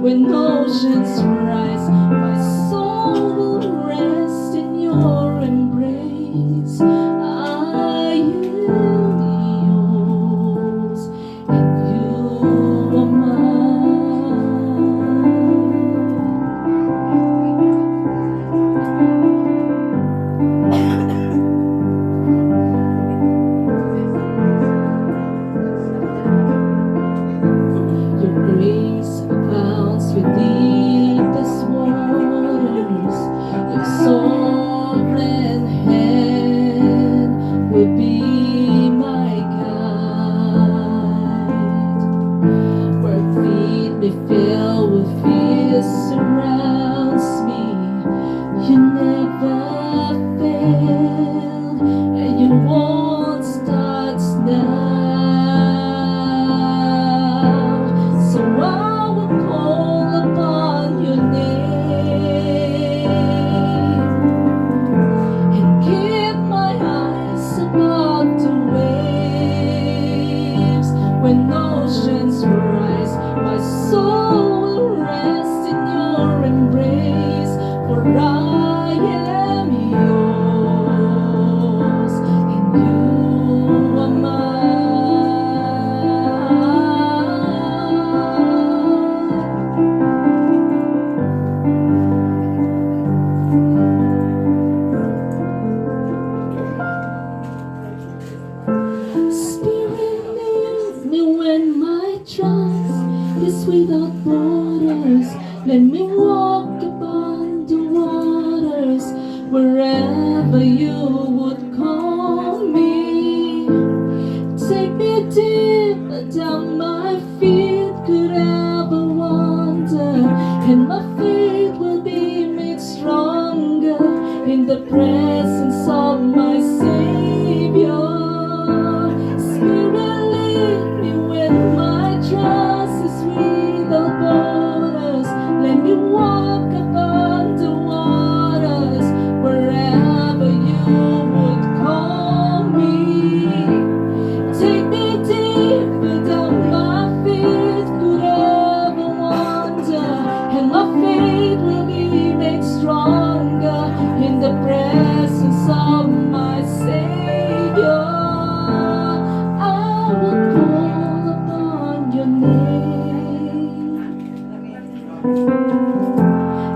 When oceans rise, my soul will rest in your embrace. I am yours, and you are mine. Your grace abounds with deepest waters. Your sovereign hand will be my guide. Where feet may fail, with fear surrounds me. You never failed, and you won't start now. So I will call upon your name and keep my eyes above the waves. When oceans rise, my soul will rest in your embrace. For I am yours, and you are mine. Spirit, lead me when my trust is without borders. Let me walk upon the waters wherever you would call me. Take me deeper down my feet could ever wander, and my faith will be made stronger in the presence of my Savior. Spirit, lead me when my trust is without borders. Let me walk upon the waters wherever you would call me. Take me deeper down my feet could ever wander, and my faith will be made stronger in the presence of my Savior. I will call upon your name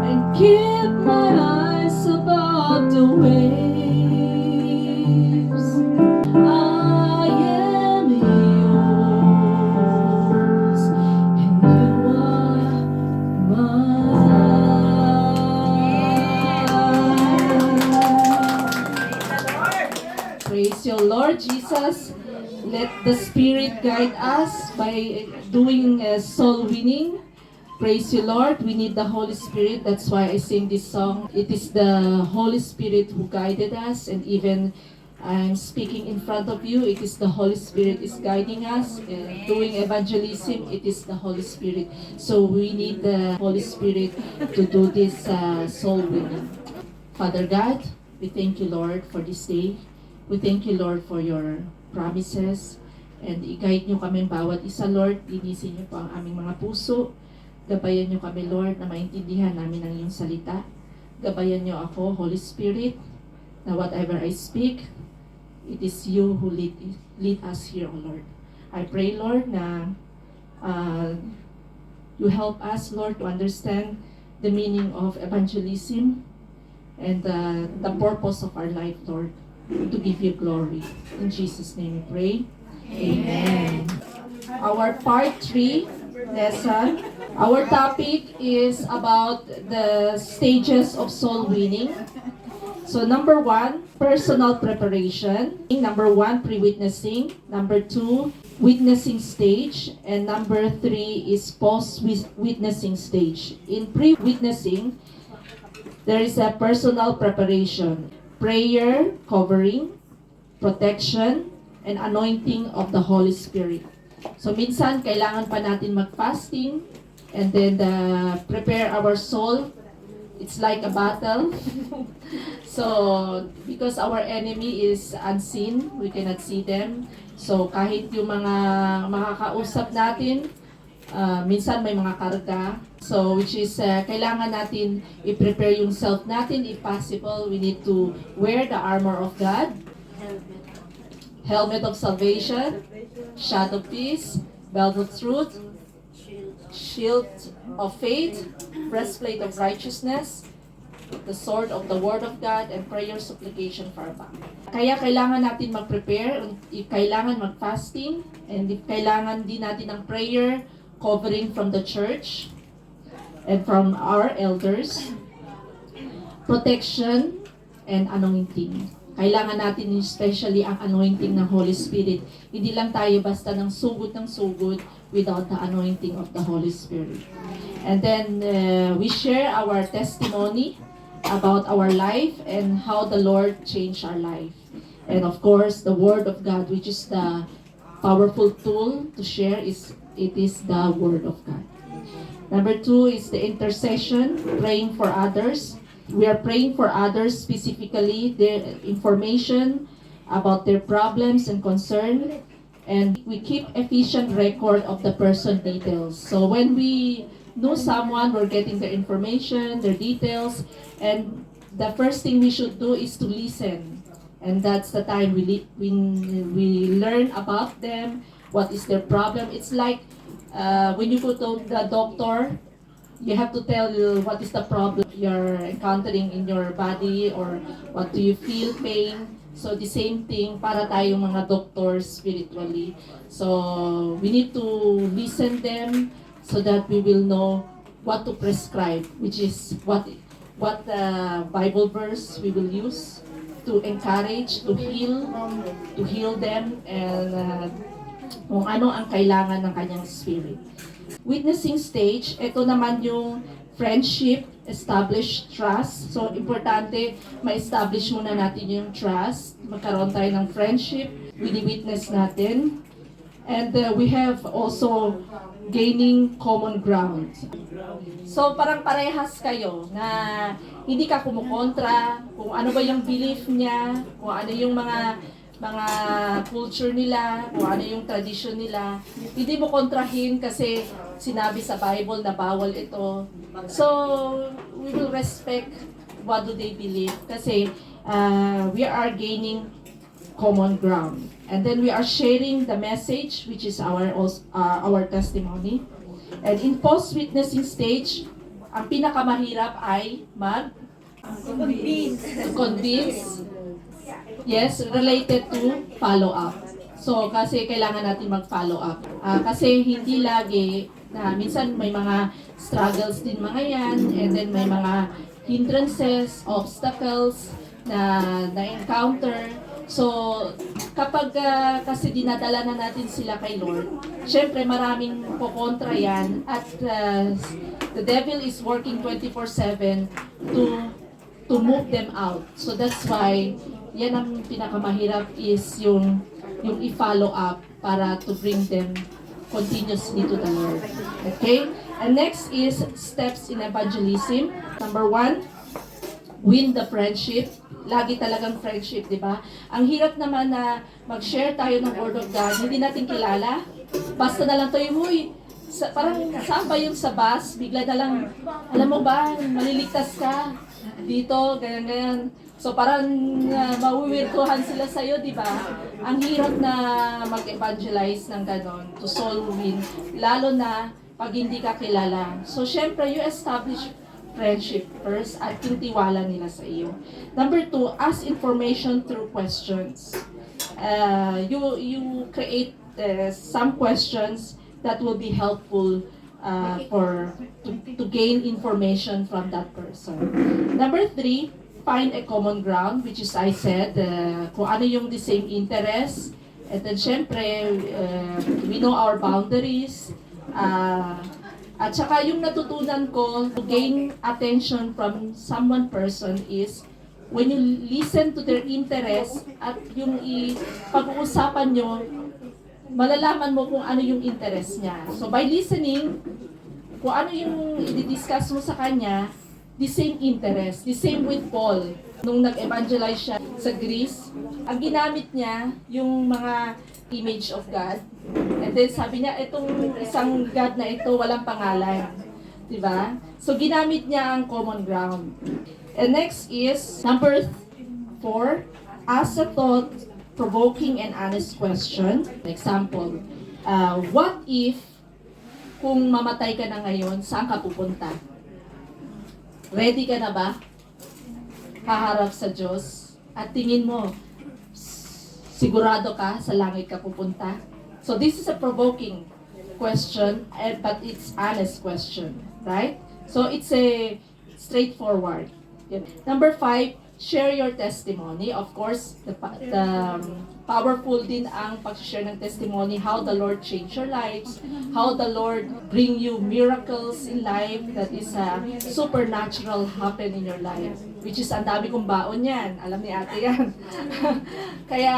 and keep my eyes above the waves. I am yours, and you are mine. Praise your Lord Jesus. Let the Spirit guide us by doing soul winning. Praise you, Lord. We need the Holy Spirit. That's why I sing this song. It is the Holy Spirit who guided us, and even I'm speaking in front of you. It is the Holy Spirit is guiding us. Doing evangelism, it is the Holy Spirit. So we need the Holy Spirit to do this soul winning. Father God, we thank you, Lord, for this day. We thank you, Lord, for your promises. And i-guide nyo kami bawat isa, Lord. Linisin nyo po ang aming mga puso. Gabayan nyo kami, Lord, na maintindihan namin ang iyong salita. Gabayan nyo ako, Holy Spirit, na whatever I speak, it is you who lead us here, O Lord. I pray, Lord, na you help us, Lord, to understand the meaning of evangelism and the purpose of our life, Lord, to give you glory. In Jesus' name we pray. Amen. Our part 3 lesson. Our topic is about the stages of soul winning. So number 1, personal preparation. Number 1, pre-witnessing. Number 2, witnessing stage. And number 3 is post-witnessing stage. In pre-witnessing, there is a personal preparation. Prayer, covering, protection, and anointing of the Holy Spirit. So minsan, kailangan pa natin mag-fasting and then prepare our soul. It's like a battle. So, because our enemy is unseen, we cannot see them. So, kahit yung mga makakausap natin, minsan may mga karga. So, which is, kailangan natin i-prepare yung self natin. If possible, we need to wear the armor of God, helmet of salvation, shield of peace, belt of truth, shield of faith, breastplate of righteousness, the sword of the word of God, and prayer supplication for our back. Kaya kailangan natin mag-prepare, kailangan mag-fasting, and kailangan din natin ng prayer covering from the church and from our elders, protection, and anointing. Kailangan natin especially ang anointing ng Holy Spirit. Hindi lang tayo basta ng sugod without the anointing of the Holy Spirit. And then we share our testimony about our life and how the Lord changed our life. And of course, the Word of God, which is the powerful tool to share, it is the Word of God. Number 2 is the intercession, praying for others. We are praying for others, specifically their information about their problems and concern. And we keep efficient record of the person details. So when we know someone, we're getting their information, their details, and the first thing we should do is to listen. And that's the time we learn about them, what is their problem. It's like when you go to the doctor, you have to tell what is the problem you're encountering in your body, or what do you feel, pain. So the same thing para tayong mga doctors spiritually. So we need to listen them so that we will know what to prescribe, which is what Bible verse we will use to encourage, to heal them, and kung ano ang kailangan ng kanyang spirit. Witnessing stage, ito naman yung friendship, establish trust. So, importante, ma-establish muna natin yung trust. Magkaroon tayo ng friendship, wini-witness natin. And we have also gaining common ground. So, parang parehas kayo na hindi ka kumukontra kung ano ba yung belief niya, kung ano yung mga culture nila, kung ano yung tradition nila. Hindi mo kontrahin kasi sinabi sa Bible na bawal ito. So, we will respect what do they believe kasi we are gaining common ground. And then we are sharing the message, which is our testimony. And in post-witnessing stage, ang pinakamahirap ay convince. Yes, related to follow-up. So, kasi kailangan natin mag-follow up. Kasi hindi lagi, minsan may mga struggles din mga yan, and then may mga hindrances, obstacles na encounter. So, kapag kasi dinadala na natin sila kay Lord, syempre maraming kukontra yan, at the devil is working 24/7 to move them out. So that's why yan ang pinakamahirap is yung i-follow up para to bring them continuously to the Lord. Okay? And next is steps in evangelism. Number 1, win the friendship. Lagi talagang friendship, di ba? Ang hirap naman na mag-share tayo ng Word of God, hindi natin kilala. Basta na lang tayo, parang saan ba yung sa bus? Bigla na lang, alam mo ba, maliligtas ka dito, ganyan. So parang mawiwirtuhan sila sa'yo, di ba? Ang hirap na mag-evangelize ng ganon, to soul win, lalo na pag hindi ka kilala. So syempre, you establish friendship first at yung tiwala nila sa iyo. Number 2, ask information through questions. You create some questions that will be helpful to gain information from that person. Number 3, find a common ground, which is I said, kung ano yung the same interest. And then syempre, we know our boundaries. At saka yung natutunan ko to gain attention from someone person is when you listen to their interest at yung pag-uusapan nyo, malalaman mo kung ano yung interest niya. So by listening, kung ano yung i-discuss mo sa kanya, the same interest, the same with Paul. Nung nag-evangelize siya sa Greece, ang ginamit niya yung mga image of God. And then sabi niya, itong isang God na ito, walang pangalan. Diba? So, ginamit niya ang common ground. And next is, number 4, ask a thought-provoking and honest question. Example, what if kung mamatay ka na ngayon, saan ka pupunta? Ready ka na ba? Haharap sa Diyos? At tingin mo, sigurado ka sa langit ka pupunta? So this is a provoking question, but it's honest question, right? So it's a straightforward. Number 5, share your testimony. Of course, the powerful din ang pag-share ng testimony, how the Lord changed your lives, how the Lord bring you miracles in life that is supernatural happen in your life. Which is, ang dami kong baon yan. Alam ni ate yan. Kaya,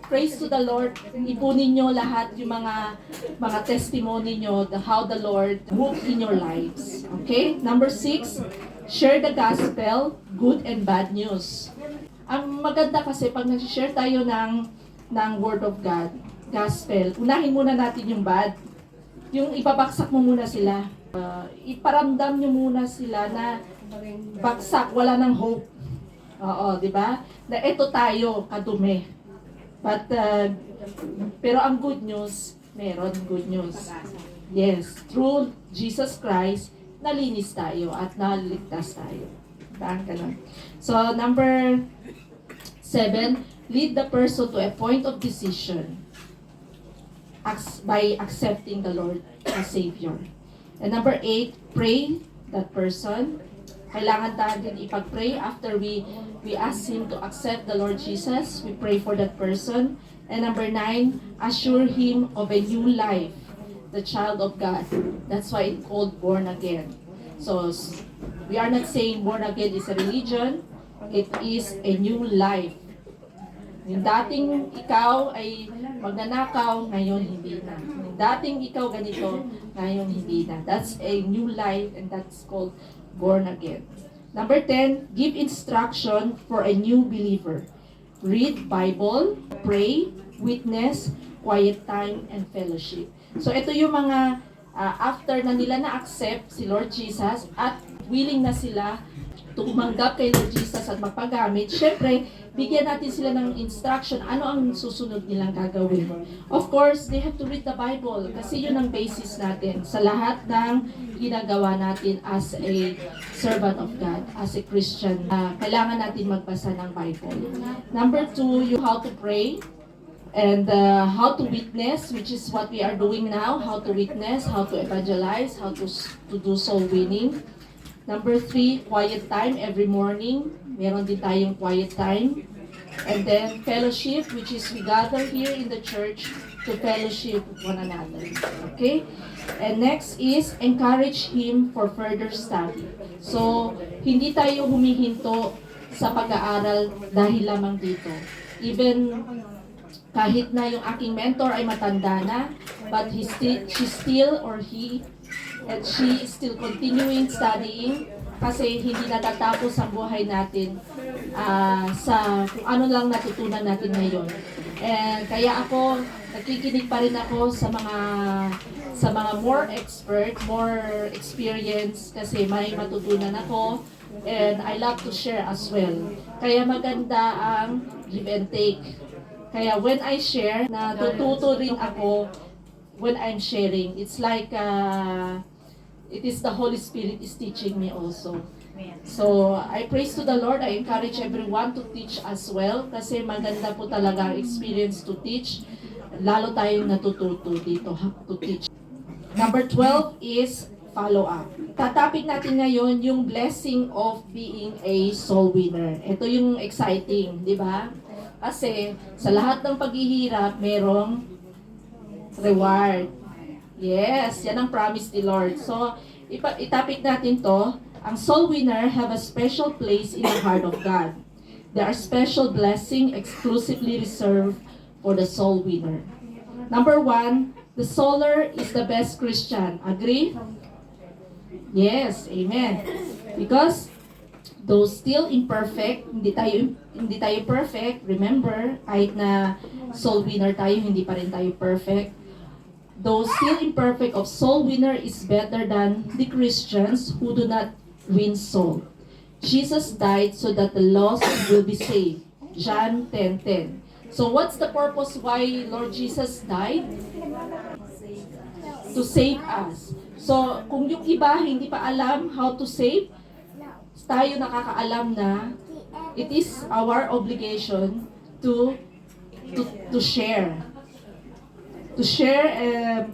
praise to the Lord. Ipunin nyo lahat yung mga testimony nyo, how the Lord moved in your lives. Okay? Number 6, share the gospel, good and bad news. Ang maganda kasi pag nag-share tayo ng Word of God, gospel, unahin muna natin yung bad. Yung ibabaksak mo muna sila. Iparamdam nyo muna sila na baksak, wala ng hope. Oo, di ba? Na ito tayo, kadumi. But, pero ang good news, meron good news. Yes, through Jesus Christ, nalinis tayo at naligtas tayo. Diba? Ganun. So, number 7, lead the person to a point of decision by accepting the Lord as Savior. And number 8, pray that person. Kailangan natin ipag-pray after we ask Him to accept the Lord Jesus. We pray for that person. And number 9, assure him of a new life, the child of God. That's why it's called born again. So, we are not saying born again is a religion. It is a new life. Yung dating ikaw ay magnanakaw, ngayon hindi na. Yung dating ikaw ganito, ngayon hindi na. That's a new life and that's called born again. Number 10, give instruction for a new believer. Read Bible, pray, witness, quiet time, and fellowship. So ito yung mga after na nila na-accept si Lord Jesus at willing na sila tumanggap kay Lord Jesus at magpagamit, syempre, bigyan natin sila ng instruction, ano ang susunod nilang gagawin. Of course, they have to read the Bible kasi yun ang basis natin sa lahat ng ginagawa natin as a servant of God, as a Christian. Kailangan natin magbasa ng Bible. Number 2, you how to pray and how to witness, which is what we are doing now, how to witness, how to evangelize, how to do soul winning. Number 3, quiet time every morning. Meron din tayong quiet time. And then fellowship, which is we gather here in the church to fellowship one another. Okay? And next is encourage him for further study. So, hindi tayo humihinto sa pag-aaral dahil lamang dito. Even kahit na yung aking mentor ay matanda na, but she still or he and she is still continuing studying kasi hindi natatapos ang buhay natin sa kung ano lang natutunan natin ngayon. And kaya ako, nakikinig pa rin ako sa mga more expert, more experience kasi may matutunan ako and I love to share as well. Kaya maganda ang give and take. Kaya when I share, natututo rin ako when I'm sharing. It's like it is the Holy Spirit is teaching me also. So, I praise to the Lord. I encourage everyone to teach as well kasi maganda po talaga ang experience to teach. Lalo tayong natututo dito to teach. Number 12 is follow up. Tatapik natin ngayon yung blessing of being a soul winner. Ito yung exciting, di ba? Kasi sa lahat ng paghihirap, merong reward. Yes, yan ang promise ni Lord. So, itapik natin to. Ang soul winner have a special place in the heart of God. There are special blessing exclusively reserved for the soul winner. Number 1, the souler is the best Christian. Agree? Yes, amen. Because though still imperfect, hindi tayo perfect. Remember, kahit na soul winner tayo, hindi pa rin tayo perfect. though still imperfect, of soul winner is better than the Christians who do not win soul. Jesus died so that the lost will be saved. John 10:10. So what's the purpose why Lord Jesus died? To save us. So kung yung iba hindi pa alam how to save, tayo nakakaalam na it is our obligation to share. To share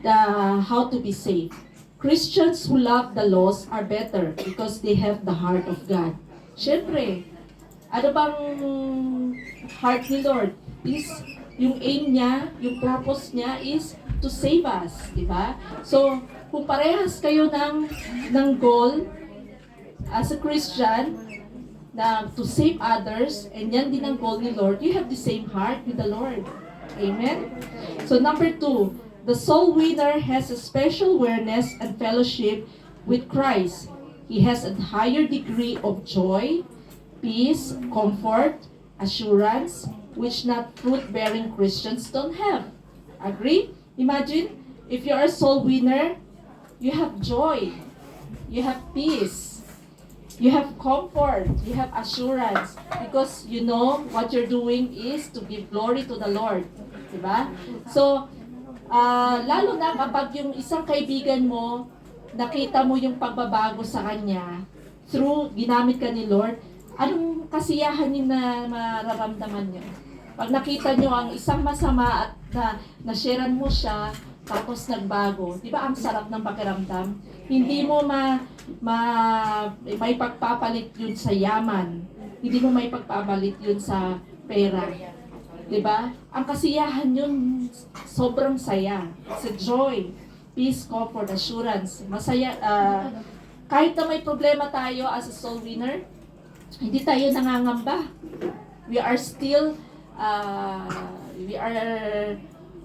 the how to be saved. Christians who love the lost are better because they have the heart of God. Siyempre, ano bang heart ni Lord? Is yung aim niya, yung purpose niya is to save us, di ba? So, kung parehas kayo ng goal as a Christian na to save others, and yan din ang goal ni Lord, you have the same heart with the Lord. Amen? So, number 2, the soul winner has a special awareness and fellowship with Christ. He has a higher degree of joy, peace, comfort, assurance, which not fruit-bearing Christians don't have. Agree? Imagine, if you are a soul winner, you have joy, you have peace, you have comfort, you have assurance, because you know what you're doing is to give glory to the Lord. Diba? So, lalo na kapag yung isang kaibigan mo, nakita mo yung pagbabago sa kanya, through ginamit ka ni Lord, anong kasiyahan niyo na mararamdaman niyo? Pag nakita niyo ang isang masama at na-sharean mo siya, tapos nagbago, di ba ang sarap ng pakiramdam? Hindi mo may pagpapalit yun sa yaman. Hindi mo may pagpapalit yun sa pera. Di ba? Ang kasiyahan yun, sobrang saya. It's a joy, peace, comfort, assurance. Masaya, kahit na may problema tayo as a soul winner, hindi tayo nangangamba. We are still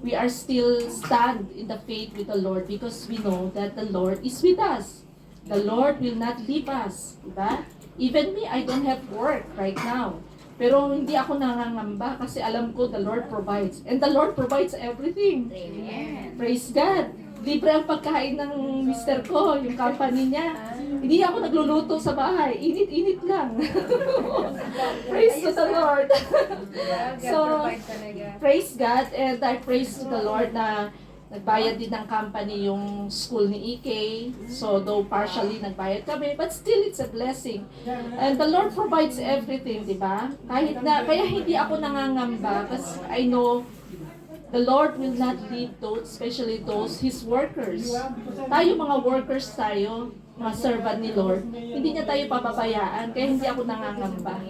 we are still stand in the faith with the Lord because we know that the Lord is with us. The Lord will not leave us, diba? Even me, I don't have work right now. Pero hindi ako nangangamba kasi alam ko the Lord provides. And the Lord provides everything. Amen. Praise God. Libre ang pagkain ng mister ko, yung company niya. Hindi ako nagluluto sa bahay. Init-init lang. Praise to the Lord. So, praise God. And I praise to the Lord na nagbayad din ng company yung school ni EK. So, though partially nagbayad kami, but still it's a blessing. And the Lord provides everything, di ba? Kaya hindi ako nangangamba kasi I know the Lord will not leave those, especially those, His workers. Tayo mga workers tayo, mga servant ni Lord, hindi niya tayo pababayaan, kaya hindi ako nangangamba.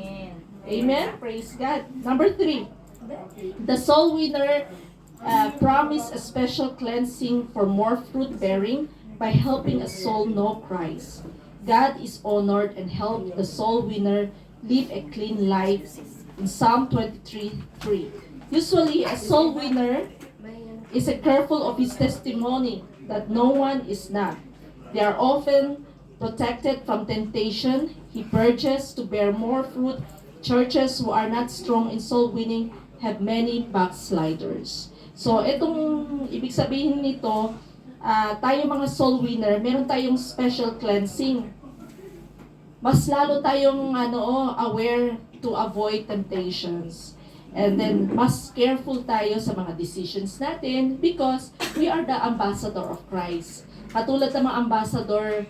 Amen? Praise God. Number 3, the soul winner promise a special cleansing for more fruit-bearing by helping a soul know Christ. God is honored and help the soul winner live a clean life in Psalm 23:3. Usually, a soul winner is careful of his testimony that no one is not. They are often protected from temptation. He purges to bear more fruit. Churches who are not strong in soul winning have many backsliders. So, itong ibig sabihin nito, tayo mga soul winner, meron tayong special cleansing. Mas lalo tayong aware to avoid temptations. And then, mas careful tayo sa mga decisions natin because we are the ambassador of Christ. Katulad ng mga ambassador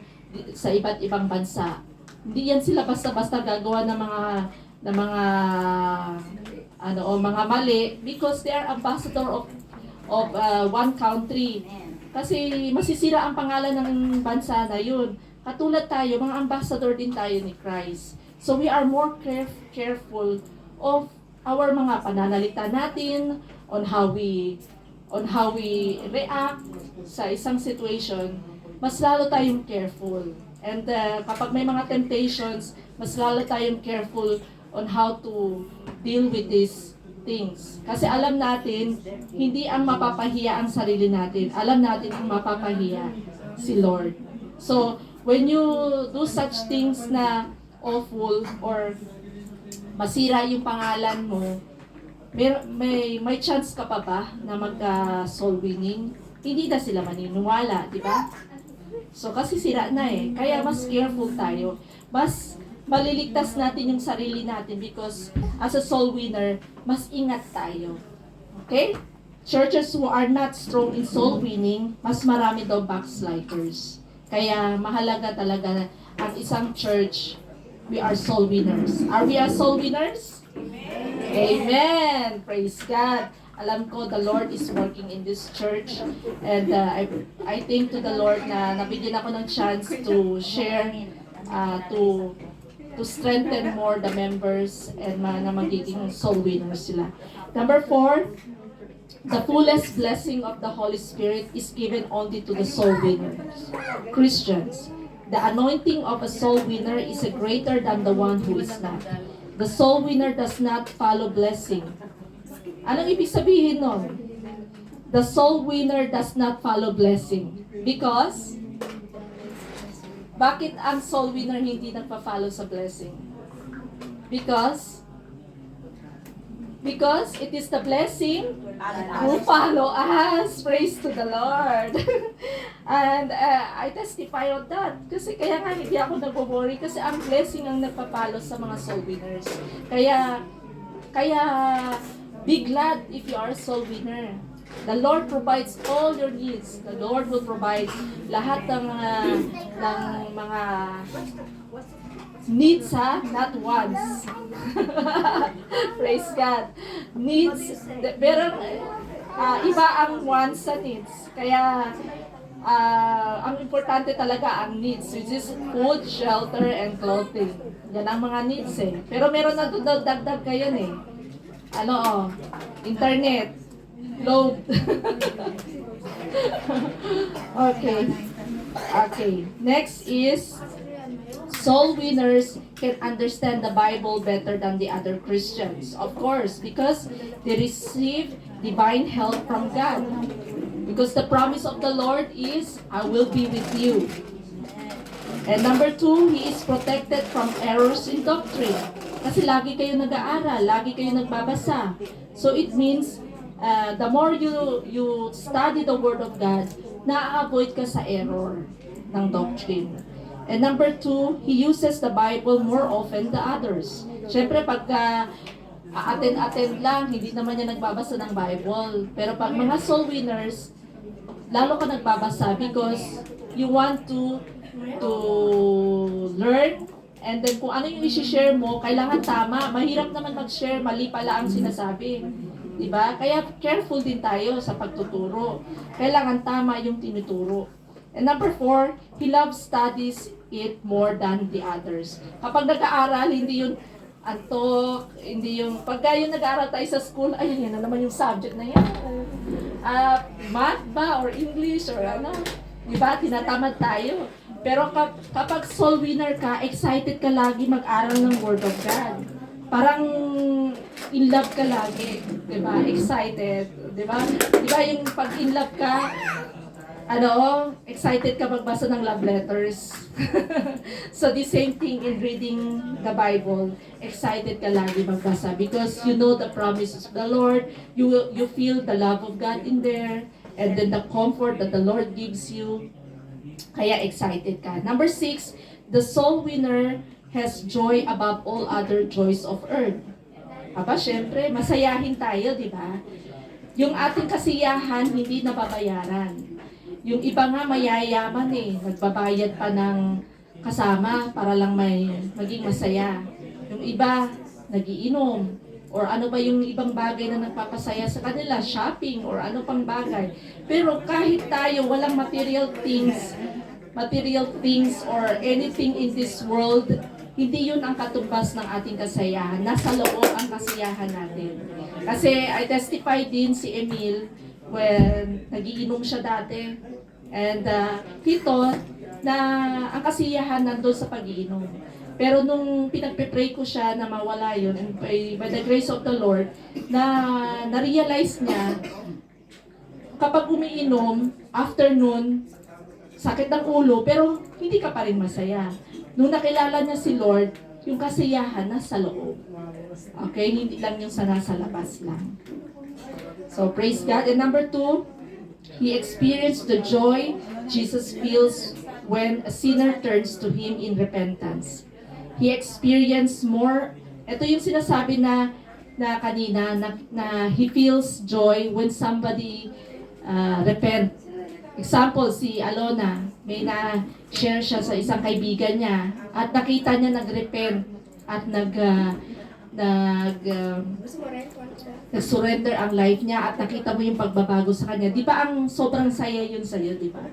sa iba't ibang bansa. Hindi yan sila basta-basta gagawa ng mga mali because they are ambassador of one country. Kasi masisira ang pangalan ng bansa na yun. Katulad tayo, mga ambassador din tayo ni Christ. So we are more careful of our mga pananalita natin, on how we react sa isang situation, mas lalo tayong careful. And kapag may mga temptations, mas lalo tayong careful on how to deal with these things. Kasi alam natin, hindi ang mapapahiya ang sarili natin. Alam natin ang mapapahiya si Lord. So, when you do such things na awful or masira yung pangalan mo, may chance ka pa ba na magka-soul winning? Hindi na sila maniniwala, di ba? So, kasi sira na eh. Kaya mas careful tayo. Mas maliligtas natin yung sarili natin because as a soul winner, mas ingat tayo. Okay? Churches who are not strong in soul winning, mas marami daw backsliders. Kaya mahalaga talaga na ang isang church, we are soul winners. Are we a soul winners? Amen! Amen! Praise God! Alam ko the Lord is working in this church and I thank to the Lord na nabigyan ako ng chance to share, to strengthen more the members and na magiging soul winners sila. Number 4, the fullest blessing of the Holy Spirit is given only to the soul winners, Christians. The anointing of a soul winner is greater than the one who is not. The soul winner does not follow blessing. Anong ibig sabihin nun? The soul winner does not follow blessing. Because, bakit ang soul winner hindi nagpa-follow sa blessing? Because it is the blessing who follow us. Praise to the Lord. And I testify on that. Kasi kaya nga hindi ako nagbo-worry kasi ang blessing ang nagpa-follow sa mga soul winners. Kaya be glad if you are a soul winner. The Lord provides all your needs. The Lord will provide lahat ng mga needs, ha? Not wants. Praise God. Needs. Pero iba ang wants sa needs. Kaya ang importante talaga ang needs, which is food, shelter, and clothing. Yan ang mga needs eh. Pero meron na doon dagdag kayo eh. Internet, load. Okay. Next is, soul winners can understand the Bible better than the other Christians. Of course, because they receive divine help from God. Because the promise of the Lord is, I will be with you. And number 2, He is protected from errors in doctrine. Kasi lagi kayo nag-aaral, lagi kayo nagbabasa. So it means, the more you study the Word of God, na-avoid ka sa error ng doctrine. And number 2, He uses the Bible more often than others. Siyempre, pagka attend lang, hindi naman niya nagbabasa ng Bible. Pero pag mga soul winners, lalo ka nagbabasa because you want to learn. And then kung ano yung i-share mo, kailangan tama. Mahirap naman mag-share, mali pala ang sinasabi. Diba? Kaya careful din tayo sa pagtuturo. Kailangan tama yung tinuturo. And number 4, He loves studies it more than the others. Kapag nag-aaral, hindi yun antok, hindi yung, pagka yung nag-aaral tayo sa school, ay, yan na naman yung subject na yan. Math ba, or English, or ano. Diba? Tinatamad tayo. Pero kapag soul winner ka, excited ka lagi mag-aral ng Word of God. Parang in love ka lagi, 'di ba? Excited, 'di ba? 'Di ba yung pag in love ka, excited ka magbasa ng love letters. So the same thing in reading the Bible, excited ka lagi magbasa because you know the promises of the Lord, you feel the love of God in there, and then the comfort that the Lord gives you. Kaya excited ka. Number 6, the soul winner has joy above all other joys of earth. Syempre, masayahin tayo, di ba? Yung ating kasiyahan, hindi nababayaran. Yung iba nga mayayaman nagbabayad pa ng kasama para lang maging masaya. Yung iba, nagiinom. Or ano ba yung ibang bagay na nagpapasaya sa kanila, shopping or ano pang bagay. Pero kahit tayo, walang material things or anything in this world, hindi yun ang katumbas ng ating kasiyahan. Nasa loob ang kasiyahan natin. Kasi I testify din si Emil when nagiinom siya dati. And dito, na ang kasiyahan nandun sa pag-iinom. Pero nung pinagpe-pray ko siya na mawala yun, and by the grace of the Lord, na-realize niya, kapag umiinom, after nun, sakit ng ulo, pero hindi ka pa rin masaya. Nung nakilala niya si Lord, yung kasiyahan nasa loob. Okay? Hindi lang yung sa nasa labas lang. So, praise God. And number 2, he experienced the joy Jesus feels when a sinner turns to Him in repentance. He experienced more, ito yung sinasabi na kanina, na he feels joy when somebody repent. Example, si Alona, may na-share siya sa isang kaibigan niya at nakita niya nag-repent at nag-surrender ang life niya at nakita mo yung pagbabago sa kanya. Di ba ang sobrang saya yun sa'yo, di ba?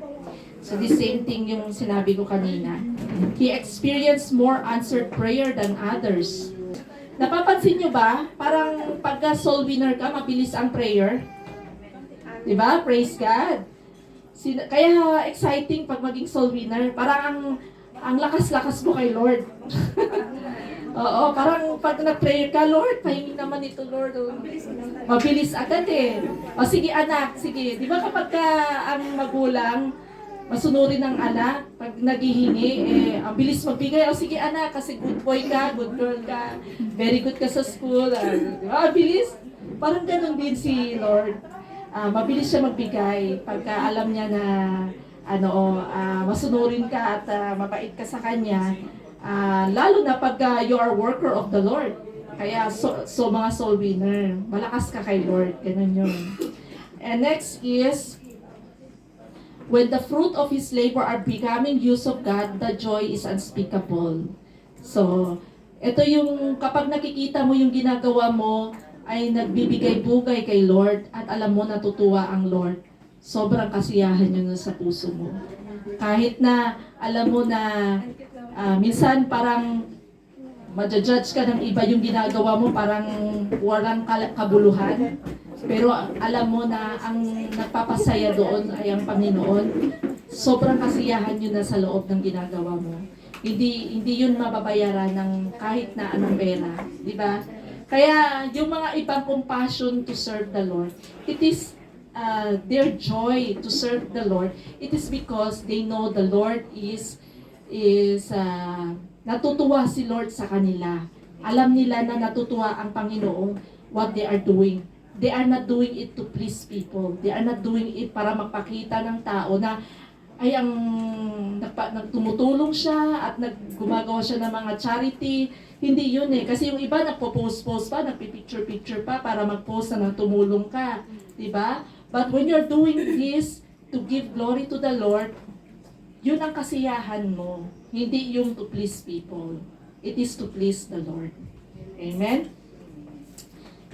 So the same thing yung sinabi ko kanina. He experienced more answered prayer than others. Napapansin nyo ba? Parang pagka soul winner ka, mabilis ang prayer. Di ba? Praise God. Kaya exciting pag maging soul winner. Parang ang lakas-lakas mo kay Lord. Oo, parang pag na-pray ka, Lord, pahingi naman ito, Lord. Mabilis agad eh. O sige anak, sige. Di ba kapag ang magulang, masunurin ng anak, pag naghihingi, ang bilis magbigay. O sige anak, kasi good boy ka, good girl ka, very good ka sa school. Di ba? Bilis. Parang ganun din si Lord. Mabilis siya magbigay pagka alam niya na masunurin ka at mabait ka sa Kanya. Lalo na pag you are worker of the Lord. Kaya so mga soul winner, malakas ka kay Lord. Ganun yun. And next is, when the fruit of his labor are becoming use of God, the joy is unspeakable. So, ito yung kapag nakikita mo yung ginagawa mo ay nagbibigay-bugay kay Lord at alam mo natutuwa ang Lord, sobrang kasiyahan yun sa puso mo. Kahit na alam mo na minsan parang ma-judge ka ng iba yung ginagawa mo, parang walang kabuluhan. Pero alam mo na ang nagpapasaya doon ay ang Panginoon. Sobrang kasiyahan yun na sa loob ng ginagawa mo. Hindi yun mababayaran ng kahit na anong pera, di ba? Kaya yung mga ibang compassion to serve the Lord, it is their joy to serve the Lord. It is because they know the Lord is natutuwa si Lord sa kanila. Alam nila na natutuwa ang Panginoon what they are doing. They are not doing it to please people. They are not doing it para magpakita ng tao na ay tumutulong siya at gumagawa siya ng mga charity. Hindi yun eh. Kasi yung iba nagpo-post pa, nagpipicture-picture pa para mag-post na tumulong ka. Diba? But when you're doing this to give glory to the Lord, yun ang kasiyahan mo. Hindi yung to please people. It is to please the Lord. Amen?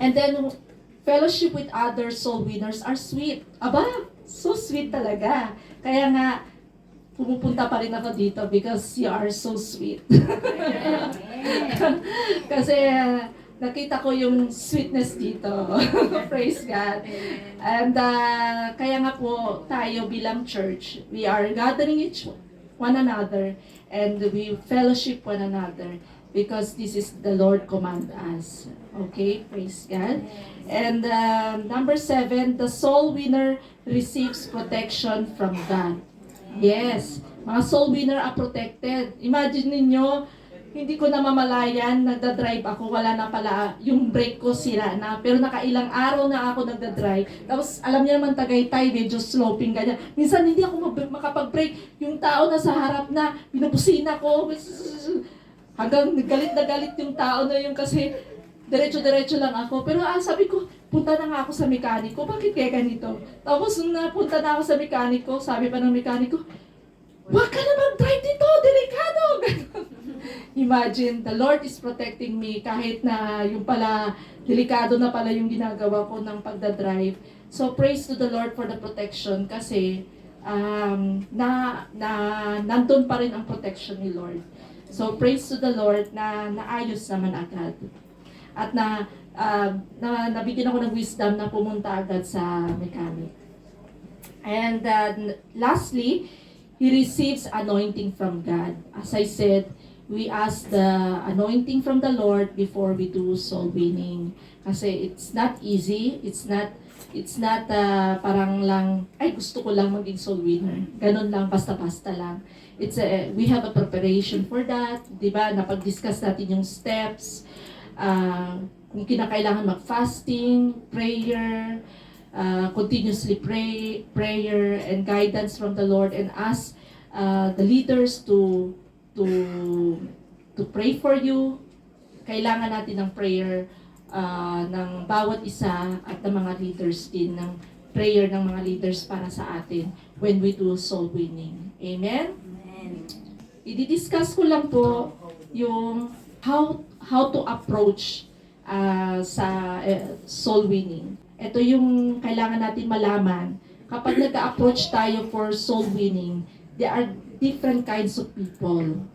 And then, fellowship with other soul winners are sweet. Aba, so sweet talaga. Kaya nga, pumupunta pa rin ako dito because you are so sweet. Kasi nakita ko yung sweetness dito. Praise God. And kaya nga po tayo bilang church, we are gathering one another and we fellowship one another because this is the Lord command us. Okay, praise God. And number 7, the soul winner receives protection from God. Yes, mga soul winner are protected. Imagine ninyo, hindi ko namamalayan, nagda-drive ako, wala na pala, yung brake ko sira na, pero nakailang araw na ako nagda-drive. Tapos alam niya naman Tagaytay, medyo sloping ganyan. Minsan hindi ako makapag-brake, yung tao na sa harap na, binubusina ko, hanggang galit na galit yung tao na yun kasi diretso-diretso lang ako. Pero sabi ko, punta na nga ako sa mekaniko. Bakit kaya ganito? Tapos nung napunta na ako sa mekaniko, sabi pa ng mekaniko, wag ka na mag-drive dito, delikado! Imagine, the Lord is protecting me kahit na yung pala, delikado na pala yung ginagawa ko ng pagdadrive. So praise to the Lord for the protection kasi nandun pa rin ang protection ni Lord. So praise to the Lord na naayos naman agad. At nabigyan ako ng wisdom na pumunta agad sa mechanic. And lastly, he receives anointing from God. As I said, we ask the anointing from the Lord before we do soul winning. Kasi it's not easy. It's not It's not parang lang, ay gusto ko lang maging soul winner. Ganun lang, basta-basta lang. We have a preparation for that, di ba? Napag-discuss natin yung steps, kung kinakailangan mag-fasting, prayer, continuously prayer and guidance from the Lord, and ask the leaders to pray for you. Kailangan natin ng prayer ng bawat isa at ng mga leaders din, ng prayer ng mga leaders para sa atin when we do soul winning. Amen? Amen. I-discuss ko lang po yung how to approach sa soul winning. Ito yung kailangan natin malaman. Kapag nag-approach tayo for soul winning, there are different kinds of people.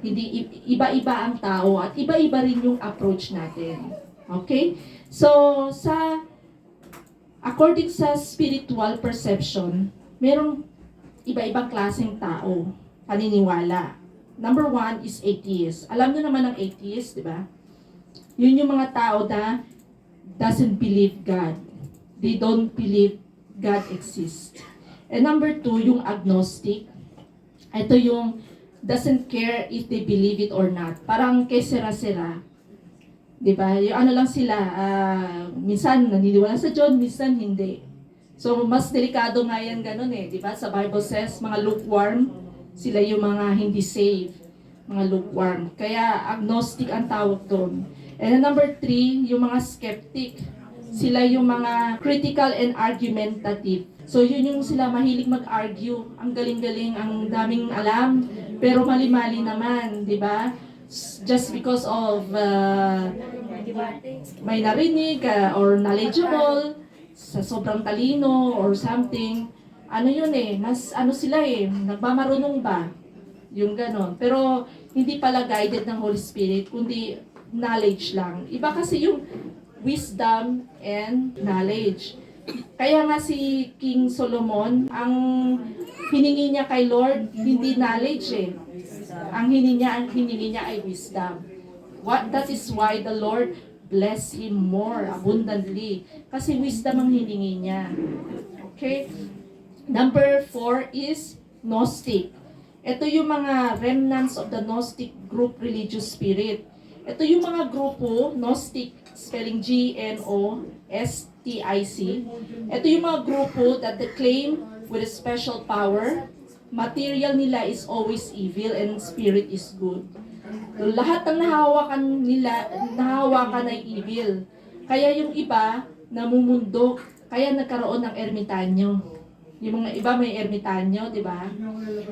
Hindi iba-iba ang tao at iba-iba rin yung approach natin. Okay? So, according sa spiritual perception, merong iba-ibang klaseng tao, paniniwala. Number 1 is atheist. Alam nyo naman ang atheist, di ba? Yun yung mga tao na doesn't believe God. They don't believe God exists. And number 2, yung agnostic. Ito yung doesn't care if they believe it or not. Parang kesera-sera. Diba? Yung ano lang sila, minsan naniniwala sa John, minsan hindi. So, mas delikado nga yan ganun eh. Diba? Sa Bible says, mga lukewarm, sila yung mga hindi saved. Mga lukewarm. Kaya agnostic ang tawag doon. And number 3, yung mga skeptic. Sila yung mga critical and argumentative. So, yun yung sila mahilig mag-argue. Ang galing-galing, ang daming alam, pero mali-mali naman, di ba? Just because of may narinig or knowledgeable, sa sobrang talino or something, ano yun eh, mas ano sila eh, nagmamarunong ba? Yung ganon. Pero hindi pala guided ng Holy Spirit, kundi knowledge lang. Iba kasi yung wisdom and knowledge. Kaya nga si King Solomon, ang hiningi niya kay Lord, hindi knowledge eh. Ang hiningi niya ay wisdom. That is why the Lord bless him more abundantly. Kasi wisdom ang hiningi niya. Okay? Number 4 is Gnostic. Ito yung mga remnants of the Gnostic group religious spirit. Ito yung mga grupo, Gnostic, spelling Gnostic. Ito yung mga grupo that they claim with a special power. Material nila is always evil and spirit is good. So, lahat ng nahawakan ay evil. Kaya yung iba, namumundok. Kaya nagkaroon ng ermitanyo. Yung mga iba may ermitanyo, di ba?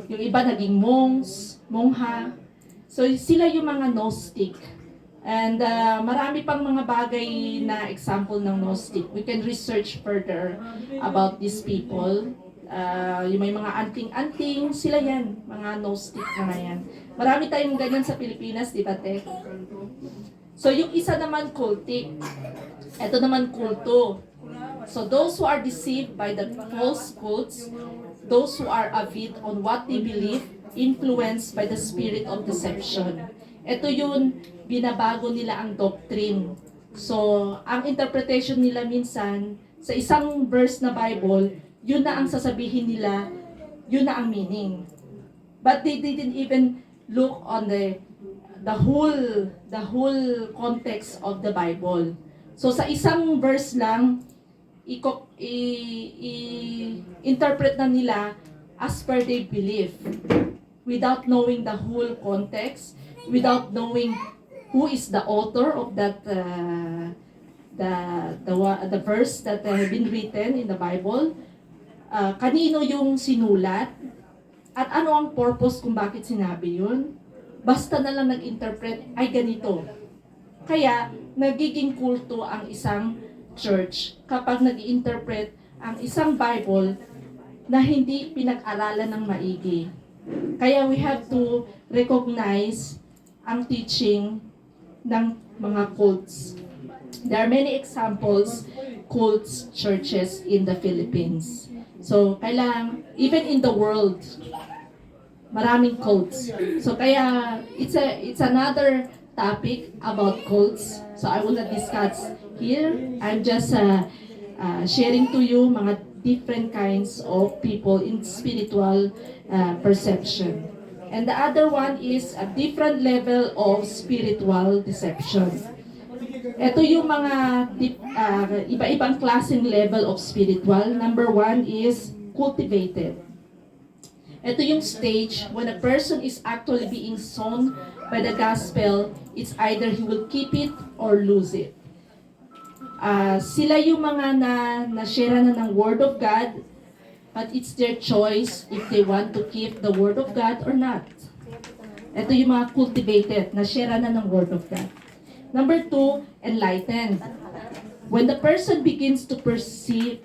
Yung iba naging monks, mongha. So sila yung mga Gnostic. And marami pang mga bagay na example ng Gnostic. We can research further about these people. Yung may mga anting-anting, sila yan, mga Gnostic na yan. Marami tayong ganyan sa Pilipinas, di ba, Te? So, yung isa naman cultic. Ito naman kulto. So, those who are deceived by the false cults, those who are avid on what they believe, influenced by the spirit of deception. Ito yun, binabago nila ang doctrine. So, ang interpretation nila minsan, sa isang verse na Bible, yun na ang sasabihin nila, yun na ang meaning. But they didn't even look on the whole context of the Bible. So sa isang verse lang, interpret na nila as per they believe, without knowing the whole context, without knowing who is the author of that the verse that have been written in the Bible. Kanino yung sinulat, at ano ang purpose kung bakit sinabi yun. Basta na lang nag-interpret, ay ganito. Kaya, nagiging kulto ang isang church kapag nag-interpret ang isang Bible na hindi pinag-aralan ng maigi. Kaya we have to recognize ang teaching ng mga cults. There are many examples, cults, churches in the Philippines. So, kailangan, even in the world, maraming cults. So, kaya, it's another topic about cults. So, I will not discuss here. I'm just sharing to you mga different kinds of people in spiritual perception. And the other one is a different level of spiritual deception. Ito yung mga iba-ibang klaseng level of spiritual. Number one is cultivated. Ito yung stage when a person is actually being sown by the gospel. It's either he will keep it or lose it. Sila yung mga na-share na ng Word of God, but it's their choice if they want to keep the Word of God or not. Ito yung mga cultivated, na-share na ng Word of God. Number two, enlightened. When the person begins to perceive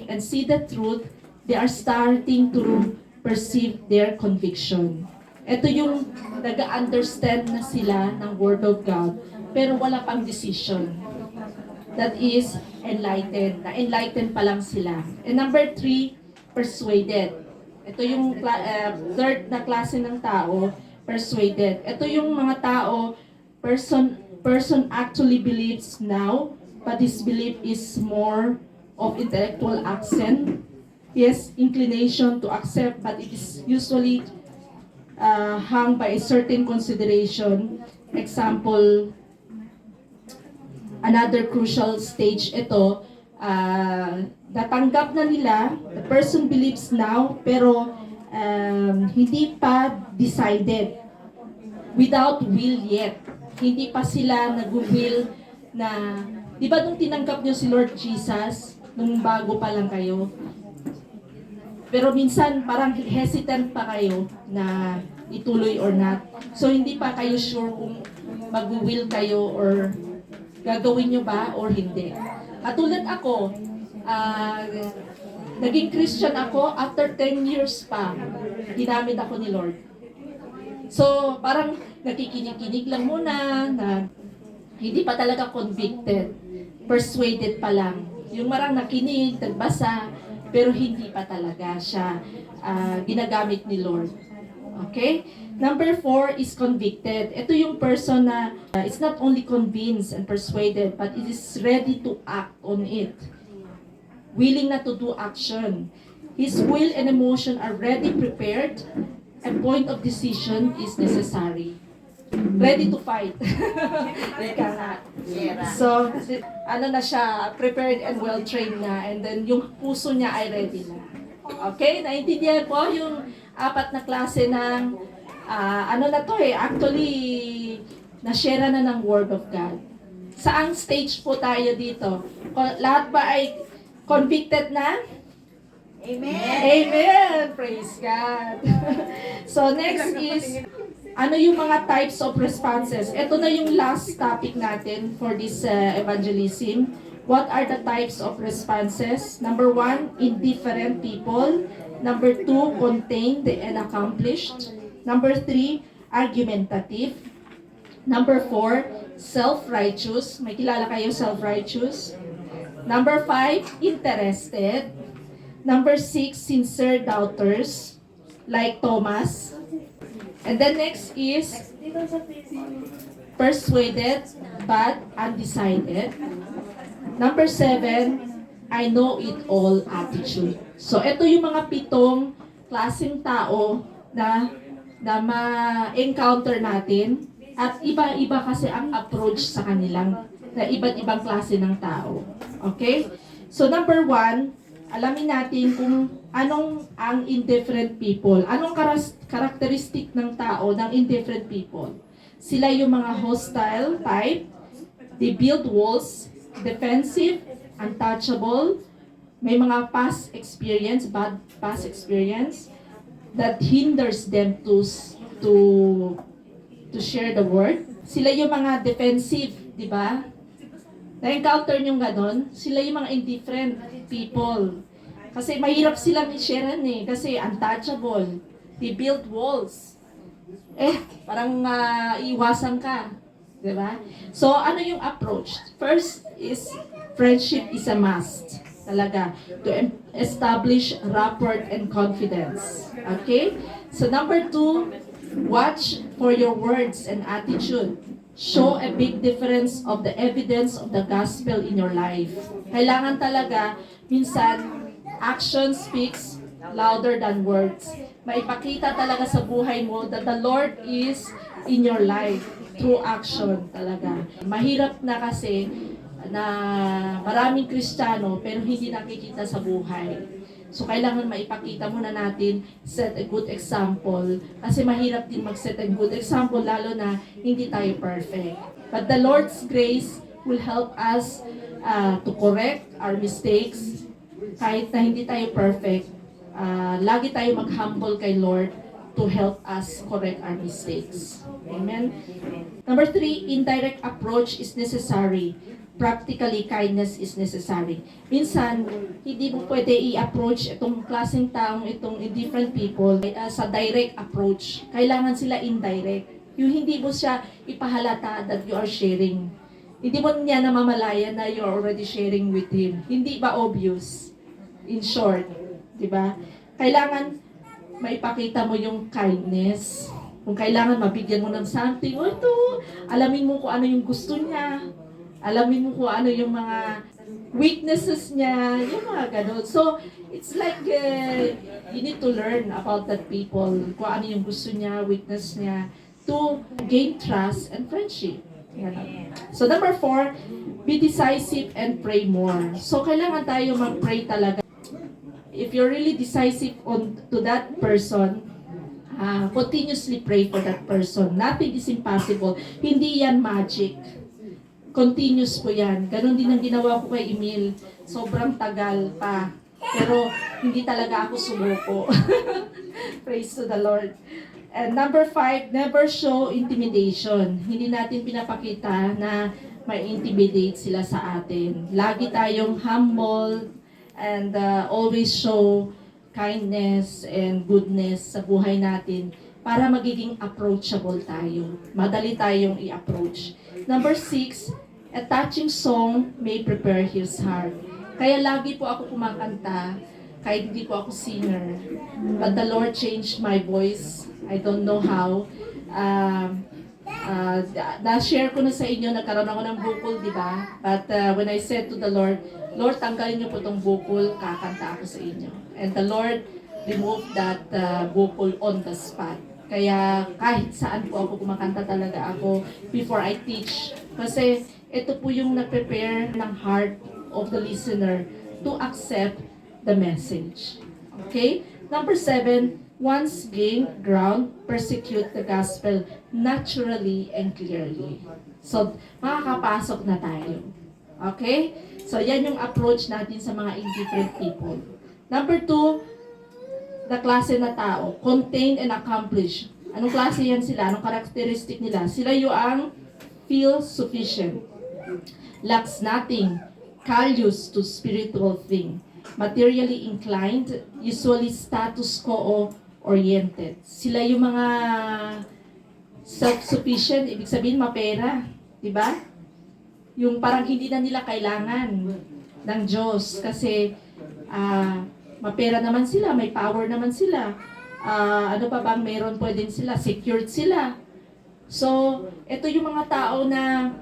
and see the truth, they are starting to perceive their conviction. Ito yung nag-understand na sila ng Word of God, pero wala pang decision. That is enlightened. Na-enlightened pa lang sila. And number three, persuaded. Ito yung third na klase ng tao, persuaded. Ito yung mga tao, person actually believes now, but his belief is more of intellectual accent. Yes, inclination to accept, but it is usually hung by a certain consideration. Example, another crucial stage ito, natanggap na nila, the person believes now, pero hindi pa decided, without will yet. Hindi pa sila nag-will na, di ba nung tinanggap nyo si Lord Jesus, nung bago pa lang kayo, pero minsan parang hesitant pa kayo na ituloy or not. So hindi pa kayo sure kung mag-will kayo or gagawin nyo ba or hindi. Katulad ako, naging Christian ako after 10 years pa. Ginamit ako ni Lord. So parang nakikinig-kinig lang muna na hindi pa talaga convicted. Persuaded pa lang. Yung marang nakinig, nagbasa, pero hindi pa talaga siya ginagamit ni Lord. Okay? Number 4 is convicted. Ito yung person na it's not only convinced and persuaded, but it is ready to act on it. Willing na to do action. His will and emotion are ready prepared. A point of decision is necessary. Ready to fight. So, ano na siya, prepared and well-trained na, and then yung puso niya ay ready na. Okay? Naintindihan po yung apat na klase ng, ano na to actually, na-share na ng Word of God. Saang stage po tayo dito? Lahat ba ay convicted na? Amen. Amen! Praise God! So, next is, ano yung mga types of responses? Ito na yung last topic natin for this evangelism. What are the types of responses? Number 1, indifferent people. Number 2, contained and accomplished. Number 3, argumentative. Number 4, self-righteous. May kilala kayo, self-righteous. Number 5, interested. Number 6, sincere doubters, like Thomas. And then next is persuaded but undecided. Number 7, I know it all attitude. So ito yung mga 7 klaseng tao na ma-encounter natin, at iba-iba kasi ang approach sa kanilang na iba't ibang klase ng tao. Okay? So number 1, alamin natin kung anong ang indifferent people. Anong characteristic ng tao ng indifferent people? Sila yung mga hostile type, they build walls, defensive, untouchable, may mga past experience, bad past experience, that hinders them to share the word. Sila yung mga defensive, di ba? Na-encounter nyo ganon, sila yung mga indifferent people. Kasi mahirap silang i-sharean kasi untouchable. They build walls. Parang iwasan ka. Diba? So, ano yung approach? First is, friendship is a must. Talaga. To establish rapport and confidence. Okay? So, number 2, watch for your words and attitude. Show a big difference of the evidence of the gospel in your life. Kailangan talaga, minsan, action speaks louder than words. Maipakita talaga sa buhay mo that the Lord is in your life through action talaga. Mahirap na kasi na maraming Kristiyano pero hindi nakikita sa buhay. So, kailangan maipakita muna natin, set a good example. Kasi mahirap din mag-set a good example, lalo na hindi tayo perfect. But the Lord's grace will help us to correct our mistakes. Kahit na hindi tayo perfect, lagi tayo mag-humble kay Lord to help us correct our mistakes. Amen? Number 3, indirect approach is necessary. Practically, kindness is necessary. Minsan, hindi mo pwede i-approach itong klaseng taong, itong different people sa direct approach. Kailangan sila indirect. Yung hindi mo siya ipahalata that you are sharing. Hindi mo niya namamalayan na you are already sharing with him. Hindi ba obvious? In short, di ba? Kailangan maipakita mo yung kindness. Kung kailangan mabigyan mo ng something, o ito, alamin mo kung ano yung gusto niya. Alamin mo kung ano yung mga weaknesses niya, yung mga ganun. So, it's like you need to learn about that people, kung ano yung gusto niya, weakness niya, to gain trust and friendship. Ganun. So, number 4, be decisive and pray more. So, kailangan tayo mag-pray talaga. If you're really decisive to that person, continuously pray for that person. Nothing is impossible. Hindi yan magic. Continuous po yan. Ganon din ang ginawa ko kay Emil. Sobrang tagal pa. Pero hindi talaga ako sumuko. Praise to the Lord. And number 5, never show intimidation. Hindi natin pinapakita na may intimidate sila sa atin. Lagi tayong humble and always show kindness and goodness sa buhay natin para magiging approachable tayo. Madali tayong i-approach. Number 6, a touching song may prepare his heart. Kaya lagi po ako kumakanta, kahit hindi po ako singer. But the Lord changed my voice. I don't know how. Na-share ko na sa inyo, nagkaroon ako ng bukol, di ba? But when I said to the Lord, Lord, tanggalin niyo po itong bukol, kakanta ako sa inyo. And the Lord removed that bukol on the spot. Kaya kahit saan po ako kumakanta talaga ako before I teach. Kasi ito po yung nag-prepare ng heart of the listener to accept the message. Okay? Number 7, once gained ground, persecute the gospel naturally and clearly. So, makakapasok na tayo. Okay? So, yan yung approach natin sa mga indifferent people. Number 2, the klase na tao, contain and accomplish. Anong klase yan sila? Anong characteristic nila? Sila yung feel sufficient, lacks nothing, callous to spiritual thing, materially inclined, usually status quo oriented. Sila yung mga self-sufficient, ibig sabihin mapera, di ba? Yung parang hindi na nila kailangan ng Diyos kasi mapera naman sila, may power naman sila. Ano pa bang meron pwedeng sila, secured sila. So, ito yung mga tao na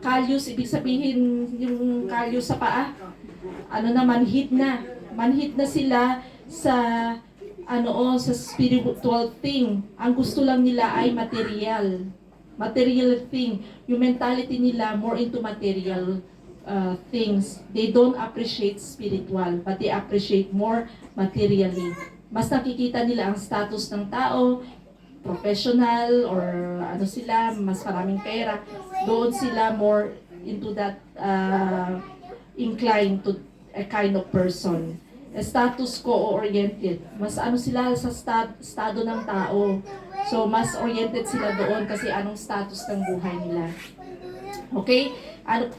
callous, ibig sabihin yung callous sa paa. Manhid na. Manhid na sila sa sa spiritual thing. Ang gusto lang nila ay material. Material thing. Yung mentality nila more into material things. They don't appreciate spiritual, but they appreciate more materially. Mas nakikita nila ang status ng tao, professional, or mas maraming pera. Doon sila more into that inclined to a kind of person. A status quo-oriented. Mas sila sa estado ng tao. So, mas oriented sila doon kasi anong status ng buhay nila. Okay?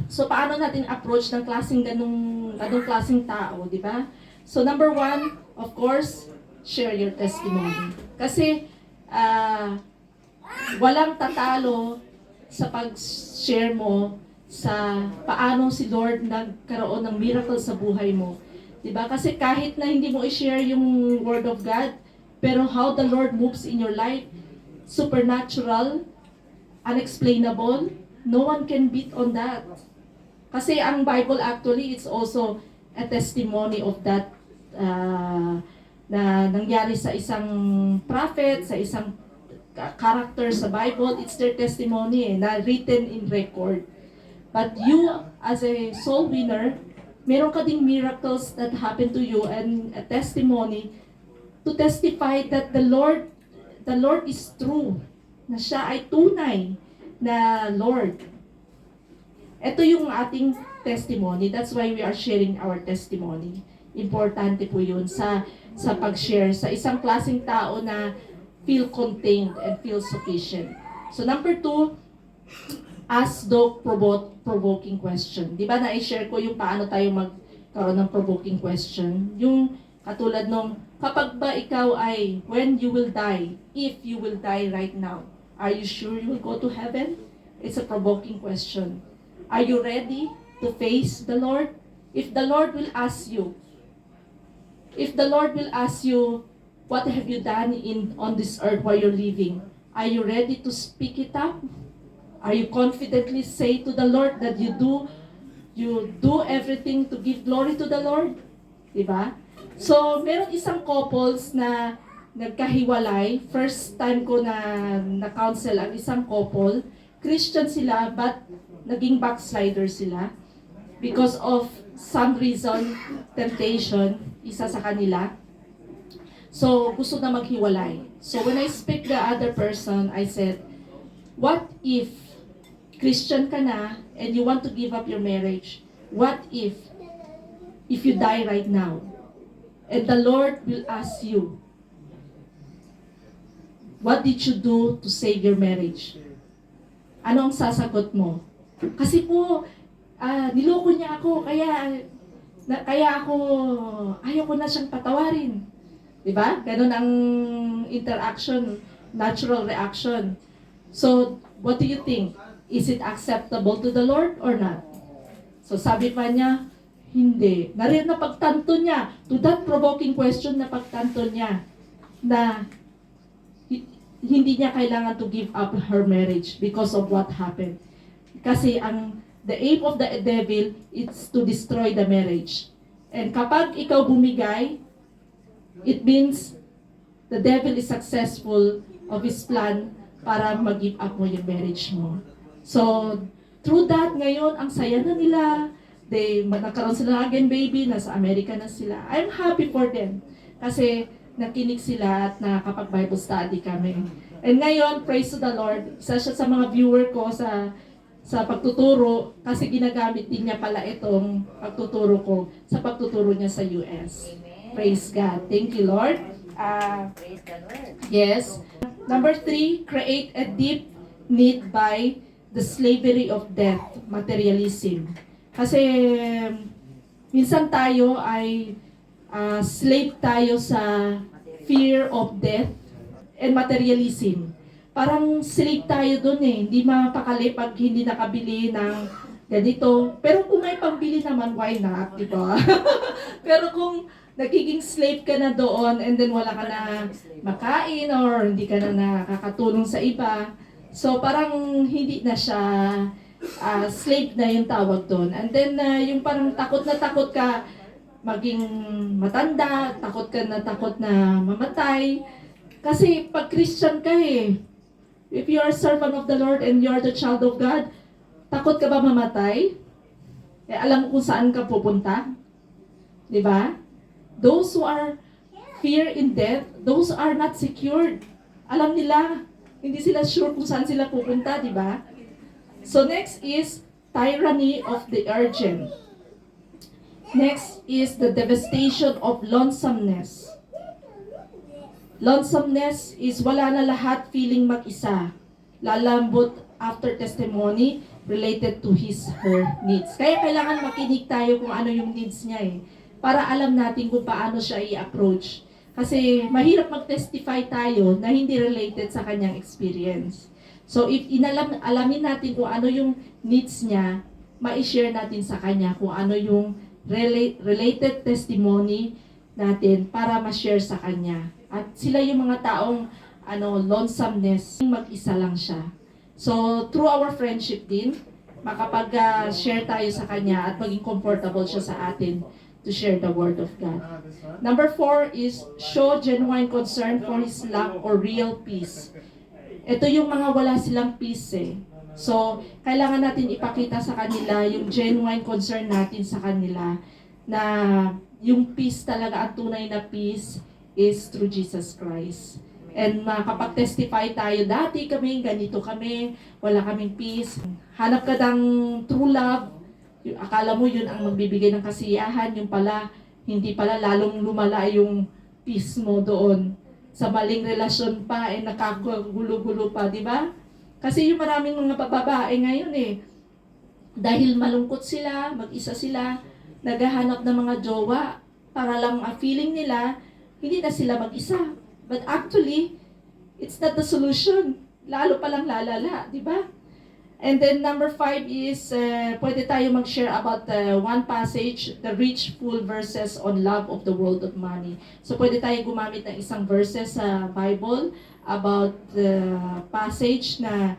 So, paano natin approach ng ganung klaseng tao, di ba? So, number 1, of course, share your testimony. Kasi, walang tatalo sa pag-share mo sa paano si Lord nagkaroon ng miracle sa buhay mo. Diba? Kasi kahit na hindi mo i-share yung Word of God, pero how the Lord moves in your life, supernatural, unexplainable, no one can beat on that. Kasi ang Bible actually, it's also a testimony of that na nangyari sa isang prophet, sa isang character sa Bible. It's their testimony na written in record. But you, as a soul winner, meron ka ding miracles that happen to you and a testimony to testify that the Lord is true, na siya ay tunay na Lord. Ito yung ating testimony. That's why we are sharing our testimony. Importante po yun sa pag-share sa isang klaseng tao na feel contained and feel sufficient. So number 2, ask provoking question. Di ba na-share ko yung paano tayo magkaroon ng provoking question? Yung katulad nung, kapag ba ikaw ay, when you will die, if you will die right now, are you sure you will go to heaven? It's a provoking question. Are you ready to face the Lord? If the Lord will ask you, what have you done on this earth while you're living? Are you ready to speak it up? Are you confidently say to the Lord that you do everything to give glory to the Lord? Diba? So, meron isang couples na nagkahiwalay. First time ko na-counsel ang isang couple. Christian sila, but naging backslider sila. Because of some reason, temptation, isa sa kanila. So, gusto na maghiwalay. So, when I speak the other person, I said, what if Christian ka na and you want to give up your marriage? What if you die right now? And the Lord will ask you, what did you do to save your marriage? Ano ang sasagot mo? Kasi po, niloko niya ako, kaya ako, ayaw ko na siyang patawarin. Diba? Ganun ang interaction, natural reaction. So, what do you think? Is it acceptable to the Lord or not? So, sabi pa niya, hindi. Narin na pagtanto niya, to that provoking question na pagtanto niya, na hindi niya kailangan to give up her marriage because of what happened. Kasi the aim of the devil is to destroy the marriage. And kapag ikaw bumigay, it means the devil is successful of his plan para mag-give up mo yung marriage mo. So, through that, ngayon, ang saya na nila. Nagkaroon sila again baby, nasa Amerika na sila. I'm happy for them. Kasi nakinig sila at nakapag-Bible study kami. And ngayon, praise to the Lord, isa siya sa mga viewer ko sa pagtuturo, kasi ginagamit din niya pala itong pagtuturo ko sa pagtuturo niya sa US. Amen. Praise God. Thank you, Lord. Praise the Lord. Yes. Number 3, create a deep need by the slavery of death, materialism. Kasi minsan tayo ay slave tayo sa fear of death and materialism. Parang slave tayo dun hindi mapakali pag hindi nakabili ng ganito. Pero kung may pambili naman, why not, di ba? Pero kung nagiging slave ka na doon and then wala ka na makain or hindi ka na nakakatulong sa iba, so parang hindi na siya slave na yung tawag doon. And then yung parang takot ka maging matanda, takot na mamatay. Kasi pag Christian ka if you are a servant of the Lord and you are the child of God, takot ka ba mamatay? Alam mo kung saan ka pupunta? Di ba? Those who are fear in death, those are not secured. Alam nila, hindi sila sure kung saan sila pupunta, di ba? So next is tyranny of the urgent. Next is the devastation of lonesomeness. Lonesomeness is wala na lahat, feeling mag-isa. Lalambot after testimony related to her needs. Kaya kailangan makinig tayo kung ano yung needs niya para alam natin kung paano siya i-approach. Kasi mahirap mag-testify tayo na hindi related sa kanyang experience. So if alamin natin kung ano yung needs niya, ma-share natin sa kanya kung ano yung related testimony natin para ma-share sa kanya. At sila yung mga taong lonesomeness, mag-isa lang siya. So through our friendship din, makapag-share tayo sa Kanya at maging comfortable siya sa atin to share the Word of God. Number 4 is show genuine concern for His lack or real peace. Ito yung mga wala silang peace eh. So, kailangan natin ipakita sa kanila yung genuine concern natin sa kanila na yung peace talaga, ang tunay na peace is through Jesus Christ. And makapag-testify tayo, dati kami, ganito kami, wala kaming peace. Hanap ka ng true love, akala mo yun ang magbibigay ng kasiyahan, yung pala, hindi pala, lalong lumala yung peace mo doon. Sa maling relasyon pa, nakagulo-gulo pa, di ba? Kasi yung maraming mga babae ngayon dahil malungkot sila, mag-isa sila, naghahanap ng mga jowa, para lang feeling nila, hindi na sila mag-isa. But actually, it's not the solution. Lalo palang lalala, di ba? And then number 5 is, pwede tayo mag-share about one passage, the rich fool verses on love of the world of money. So pwede tayo gumamit ng isang verses sa Bible about the passage na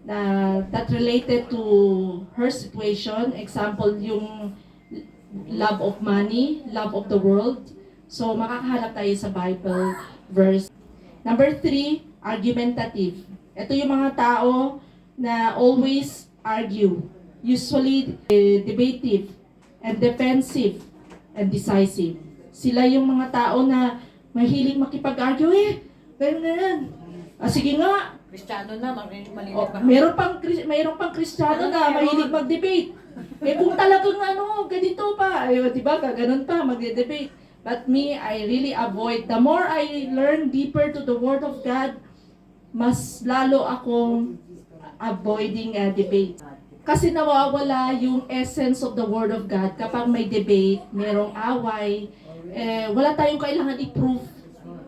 that related to her situation. Example, yung love of money, love of the world. So makakahanap tayo sa Bible verse. Number 3, argumentative. Ito yung mga tao na always argue, usually debative and defensive and decisive. Sila yung mga tao na mahilig makipag-argue ganun. Sige nga. Kristiyano na, Mayroon pang Kristiyano na mahilig mag-debate. Kung talagang ganito pa, di ba, gaganon pa, mag-debate. But me, I really avoid. The more I learn deeper to the Word of God, mas lalo akong avoiding debate. Kasi nawawala yung essence of the Word of God kapag may debate, merong away, wala tayong kailangan i-prove.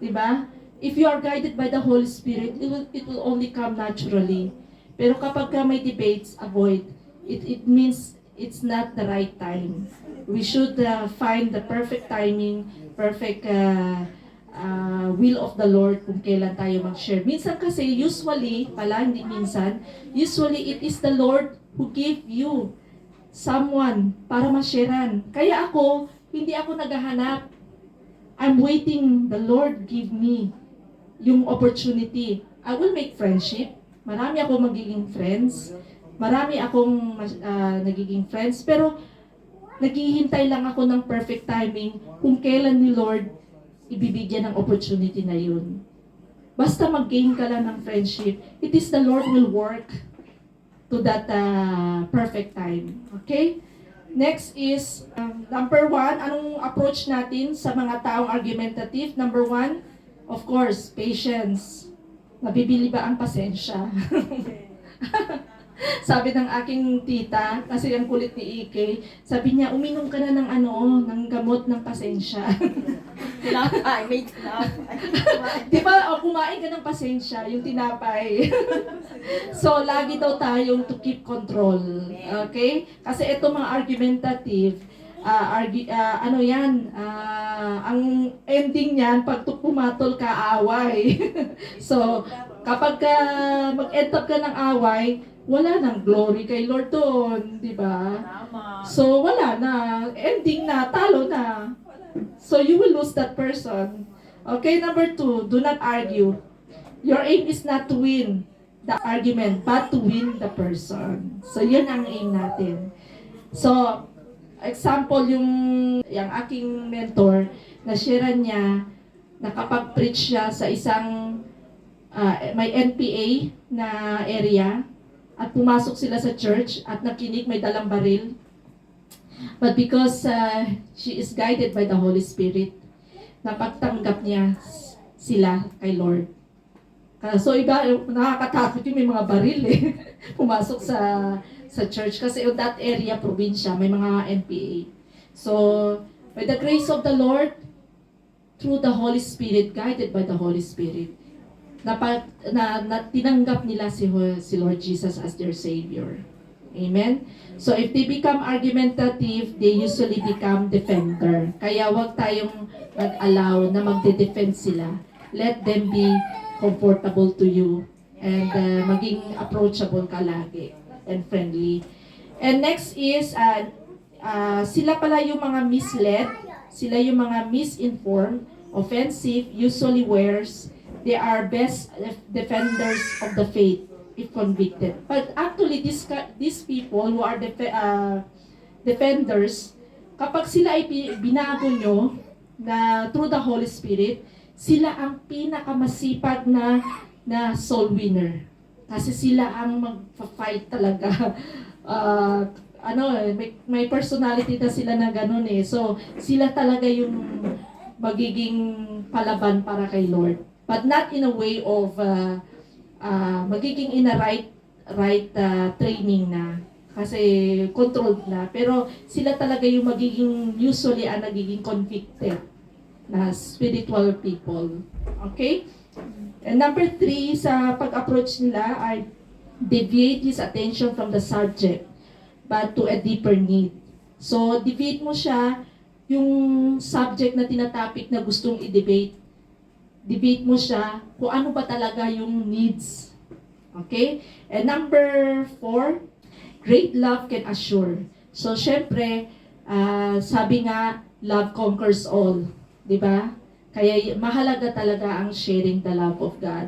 Diba? If you are guided by the Holy Spirit, it will only come naturally. Pero kapag may debates, avoid. It means it's not the right time. We should find the perfect timing, perfect will of the Lord kung kailan tayo mag-share. Minsan kasi, usually it is the Lord who gave you someone para ma-sharean. Kaya hindi ako naghahanap. I'm waiting the Lord give me yung opportunity. I will make friendship. Marami akong magiging friends. Marami akong nagiging friends. Pero naghihintay lang ako ng perfect timing kung kailan ni Lord ibibigyan ng opportunity na yun. Basta mag-gain ka lang ng friendship, it is the Lord will work to that perfect time. Okay? Next is, number 1, anong approach natin sa mga taong argumentative? Number 1, of course, patience. Nabibili ba ang pasensya? Sabi ng aking tita, kasi ang kulit ni Ike, sabi niya, uminom ka na ng gamot ng pasensya. Tinapay, may tinapay. Di ba, kumain ka ng pasensya, yung tinapay. So, lagi daw tayong to keep control. Okay? Kasi ito mga argumentative, ang ending niyan, pag pumatol ka, away. So, kapag mag-end up ka ng away, wala nang glory kay Lord doon, di ba? So, wala na. Ending na, talo na. So, you will lose that person. Okay, number 2, do not argue. Your aim is not to win the argument, but to win the person. So, yun ang aim natin. So, example, yung aking mentor, na-share niya, nakapag-preach siya sa isang may NPA na area, at pumasok sila sa church at nakinig, may dalang baril. But because she is guided by the Holy Spirit, napagtanggap niya sila kay Lord. So iba, nakakatakot yung may mga baril pumasok sa church. Kasi in that area, probinsya, may mga NPA. So, by the grace of the Lord, through the Holy Spirit, guided by the Holy Spirit, na tinanggap nila si Lord Jesus as their Savior. Amen? So if they become argumentative, they usually become defender. Kaya wag tayong mag-allow na magde-defend sila. Let them be comfortable to you and maging approachable ka lagi and friendly. And next is, sila pala yung mga misled, sila yung mga misinformed, offensive, usually wears, they are best defenders of the faith if convicted. But actually, these people who are defenders, kapag sila ay binago nyo na through the Holy Spirit, sila ang pinakamasipag na soul winner. Kasi sila ang mag-fight talaga. May personality na sila na ganun eh. So, sila talaga yung magiging palaban para kay Lord. But not in a way of magiging in a right training na. Kasi controlled na. Pero sila talaga yung magiging, usually ang nagiging convicted na spiritual people. Okay? And number 3, sa pag-approach nila ay deviate his attention from the subject but to a deeper need. So, deviate mo siya yung subject na tinatopic na gustong i-debate. Debate mo siya kung ano ba talaga yung needs. Okay? And number 4, great love can assure. So, syempre, sabi nga, love conquers all. Diba? Kaya mahalaga talaga ang sharing the love of God.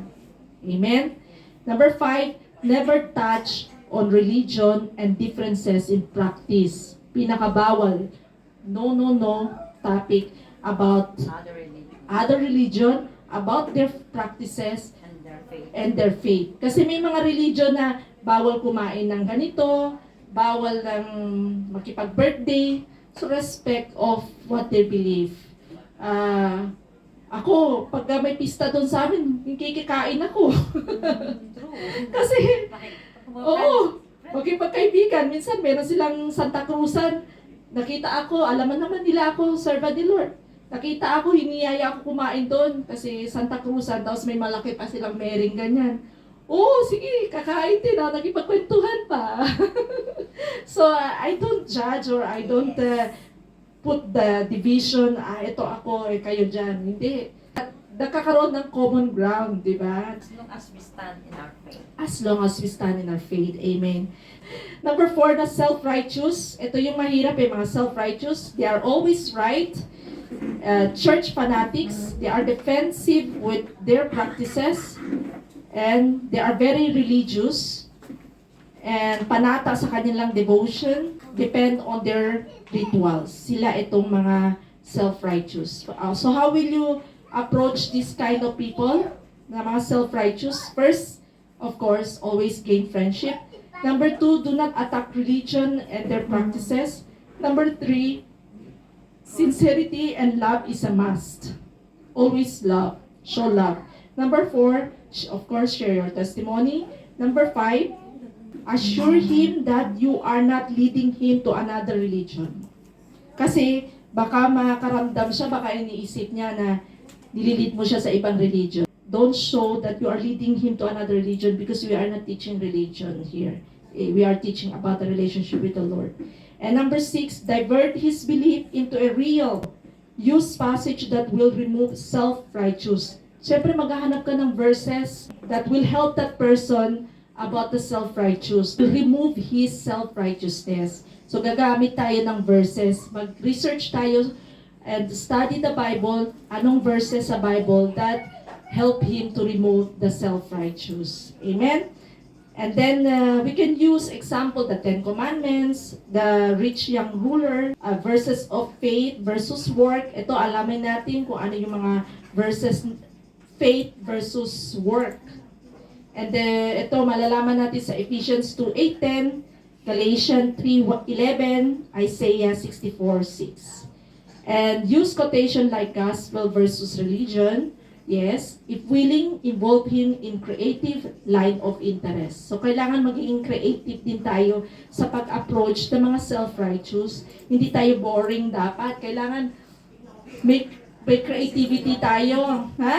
Amen? Number 5, never touch on religion and differences in practice. Pinakabawal. No topic about other religion, about their practices and their faith. Kasi may mga religion na bawal kumain ng ganito, bawal ng makipag-birthday, so respect of what they believe. Ako, pag may pista doon sa amin, kikikain ako. Kasi, oo, magkipagkaibigan. Minsan, meron silang Santa Cruzan. Nakita ako, alaman naman nila ako, serva ni Lord. Nakita ako, hiniyaya ako kumain doon. Kasi Santa Cruzan, tapos may malaki pa silang mering ganyan. Oo, sige, kakain din. Nagipagkwentuhan pa. So, I don't judge or I don't put the division, ito ako, kayo dyan. Hindi. Nakakaroon ng common ground, di ba? As long as we stand in our faith. As long as we stand in our faith. Amen. Number 4, na self-righteous. Ito yung mahirap mga self-righteous. They are always right. Church fanatics. They are defensive with their practices. And they are very religious. And panata sa kanilang devotion. Depend on their rituals. Sila itong mga self-righteous. So how will you approach this kind of people? Na mga self-righteous. First, of course, always gain friendship. Number 2, do not attack religion and their practices. Number 3, sincerity and love is a must. Always love. Show love. Number 4, of course, share your testimony. Number 5, assure him that you are not leading him to another religion. Kasi baka makaramdam siya, baka iniisip niya na nililid mo siya sa ibang religion. Don't show that you are leading him to another religion because we are not teaching religion here. We are teaching about the relationship with the Lord. And number 6, divert his belief into a real. Use passage that will remove self-righteous. Siyempre maghahanap ka ng verses that will help that person about the self-righteous, to remove his self-righteousness. So gagamit tayo ng verses, mag-research tayo and study the Bible, anong verses sa Bible that help him to remove the self-righteous. Amen? And then we can use example, the 10 Commandments, the rich young ruler, verses of faith versus work. Ito, alamin natin kung ano yung mga verses, faith versus work. And ito, malalaman natin sa Ephesians 2:8-10, Galatians 3:11, Isaiah 64:6. And use quotation like gospel versus religion. Yes, if willing, involve him in creative line of interest. So, kailangan maging creative din tayo sa pag-approach ng mga self-righteous. Hindi tayo boring dapat. Kailangan may creativity tayo. Ha?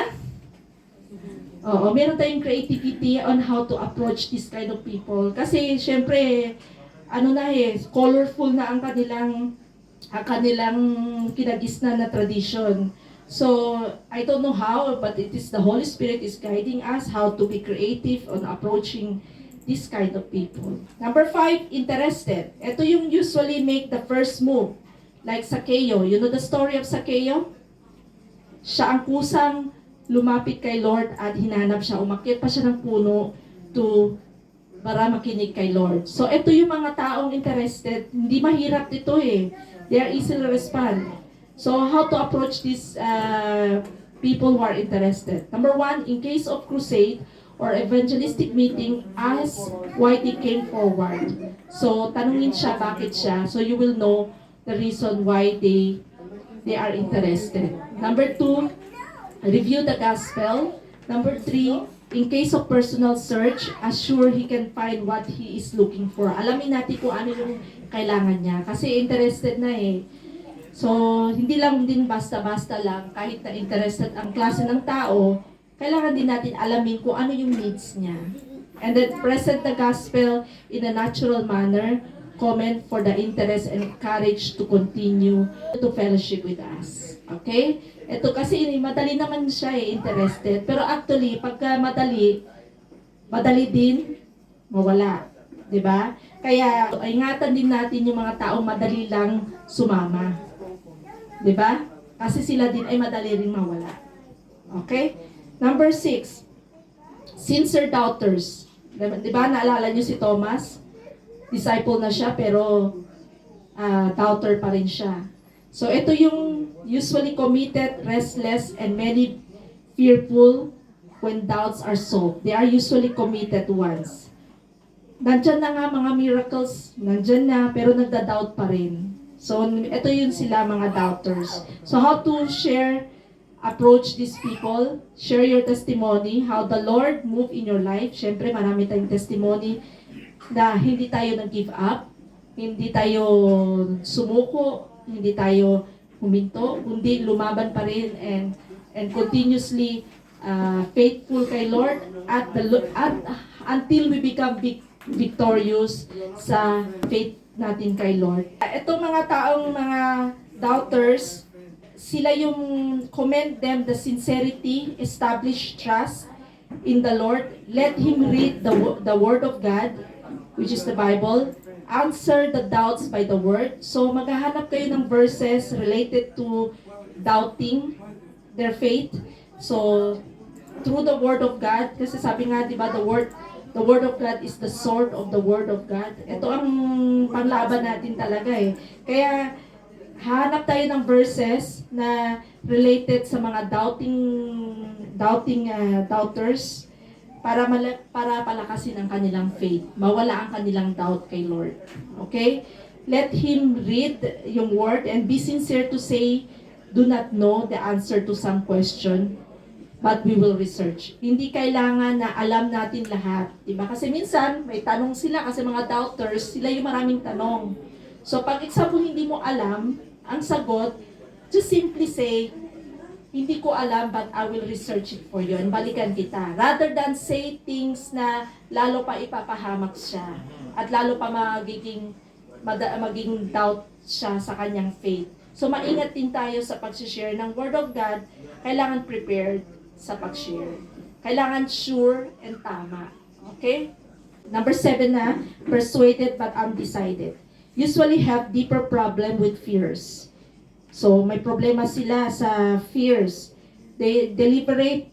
Oo, meron tayong creativity on how to approach this kind of people. Kasi, syempre, colorful na ang kanilang kinagisnan na tradition. So, I don't know how, but it is the Holy Spirit is guiding us how to be creative on approaching this kind of people. Number 5, interested. Ito yung usually make the first move. Like Zacchaeus. You know the story of Zacchaeus? Siya ang kusang lumapit kay Lord at hinanap siya. Umakyat pa siya ng puno para makinig kay Lord. So ito yung mga taong interested. Hindi mahirap dito eh. They are easily respond. So how to approach these people who are interested? Number 1, in case of crusade, or evangelistic meeting, ask why they came forward. So, tanungin siya bakit siya. So, you will know the reason why they are interested. Number 2, review the gospel. Number 3, in case of personal search, assure he can find what he is looking for. Alamin natin kung ano yung kailangan niya. Kasi interested na eh. So, hindi lang din basta-basta lang, kahit na interested ang klase ng tao, kailangan din natin alamin kung ano yung needs niya. And then present the gospel in a natural manner, comment for the interest and courage to continue to fellowship with us. Okay? Ito kasi madali naman siya interested. Pero actually, pagka madali din mawala. 'Di ba? Kaya ingatan din natin yung mga taong madali lang sumama. 'Di ba? Kasi sila din ay madali ring mawala. Okay? Number 6, sincere doubters. Diba, naalala nyo si Thomas? Disciple na siya, pero doubter pa rin siya. So, ito yung usually committed, restless, and many fearful when doubts are solved. They are usually committed ones. Nandyan na nga mga miracles, nandyan na, pero nagda-doubt pa rin. So, ito yun sila, mga doubters. So, how to approach these people, share your testimony, how the Lord moved in your life. Siyempre, marami tayong testimony na hindi tayo nag-give up, hindi tayo sumuko, hindi tayo huminto, kundi lumaban pa rin and continuously faithful kay Lord at until we become victorious sa faith natin kay Lord. Itong mga taong mga doubters, sila yung commend them the sincerity, establish trust in the Lord. Let him read the Word of God, which is the Bible. Answer the doubts by the Word. So maghahanap kayo ng verses related to doubting their faith. So through the Word of God, kasi sabi nga, di ba, the Word of God is the sword of the Word of God. Ito ang panlaban natin talaga eh. Kaya hanap tayo ng verses na related sa mga doubters para palakasin ang kanilang faith. Mawala ang kanilang doubt kay Lord. Okay? Let him read yung word and be sincere to say, do not know the answer to some question, but we will research. Hindi kailangan na alam natin lahat. Diba? Kasi minsan, may tanong sila kasi mga doubters, sila yung maraming tanong. So, pag example hindi mo alam, ang sagot, just simply say, hindi ko alam but I will research it for you and balikan kita. Rather than say things na lalo pa ipapahamak siya at lalo pa maging doubt siya sa kanyang faith. So, maingat din tayo sa pag-share ng Word of God. Kailangan prepared sa pag-share. Kailangan sure and tama. Okay? Number 7 na, persuaded but undecided. Usually have deeper problem with fears. So, may problema sila sa fears. They deliberate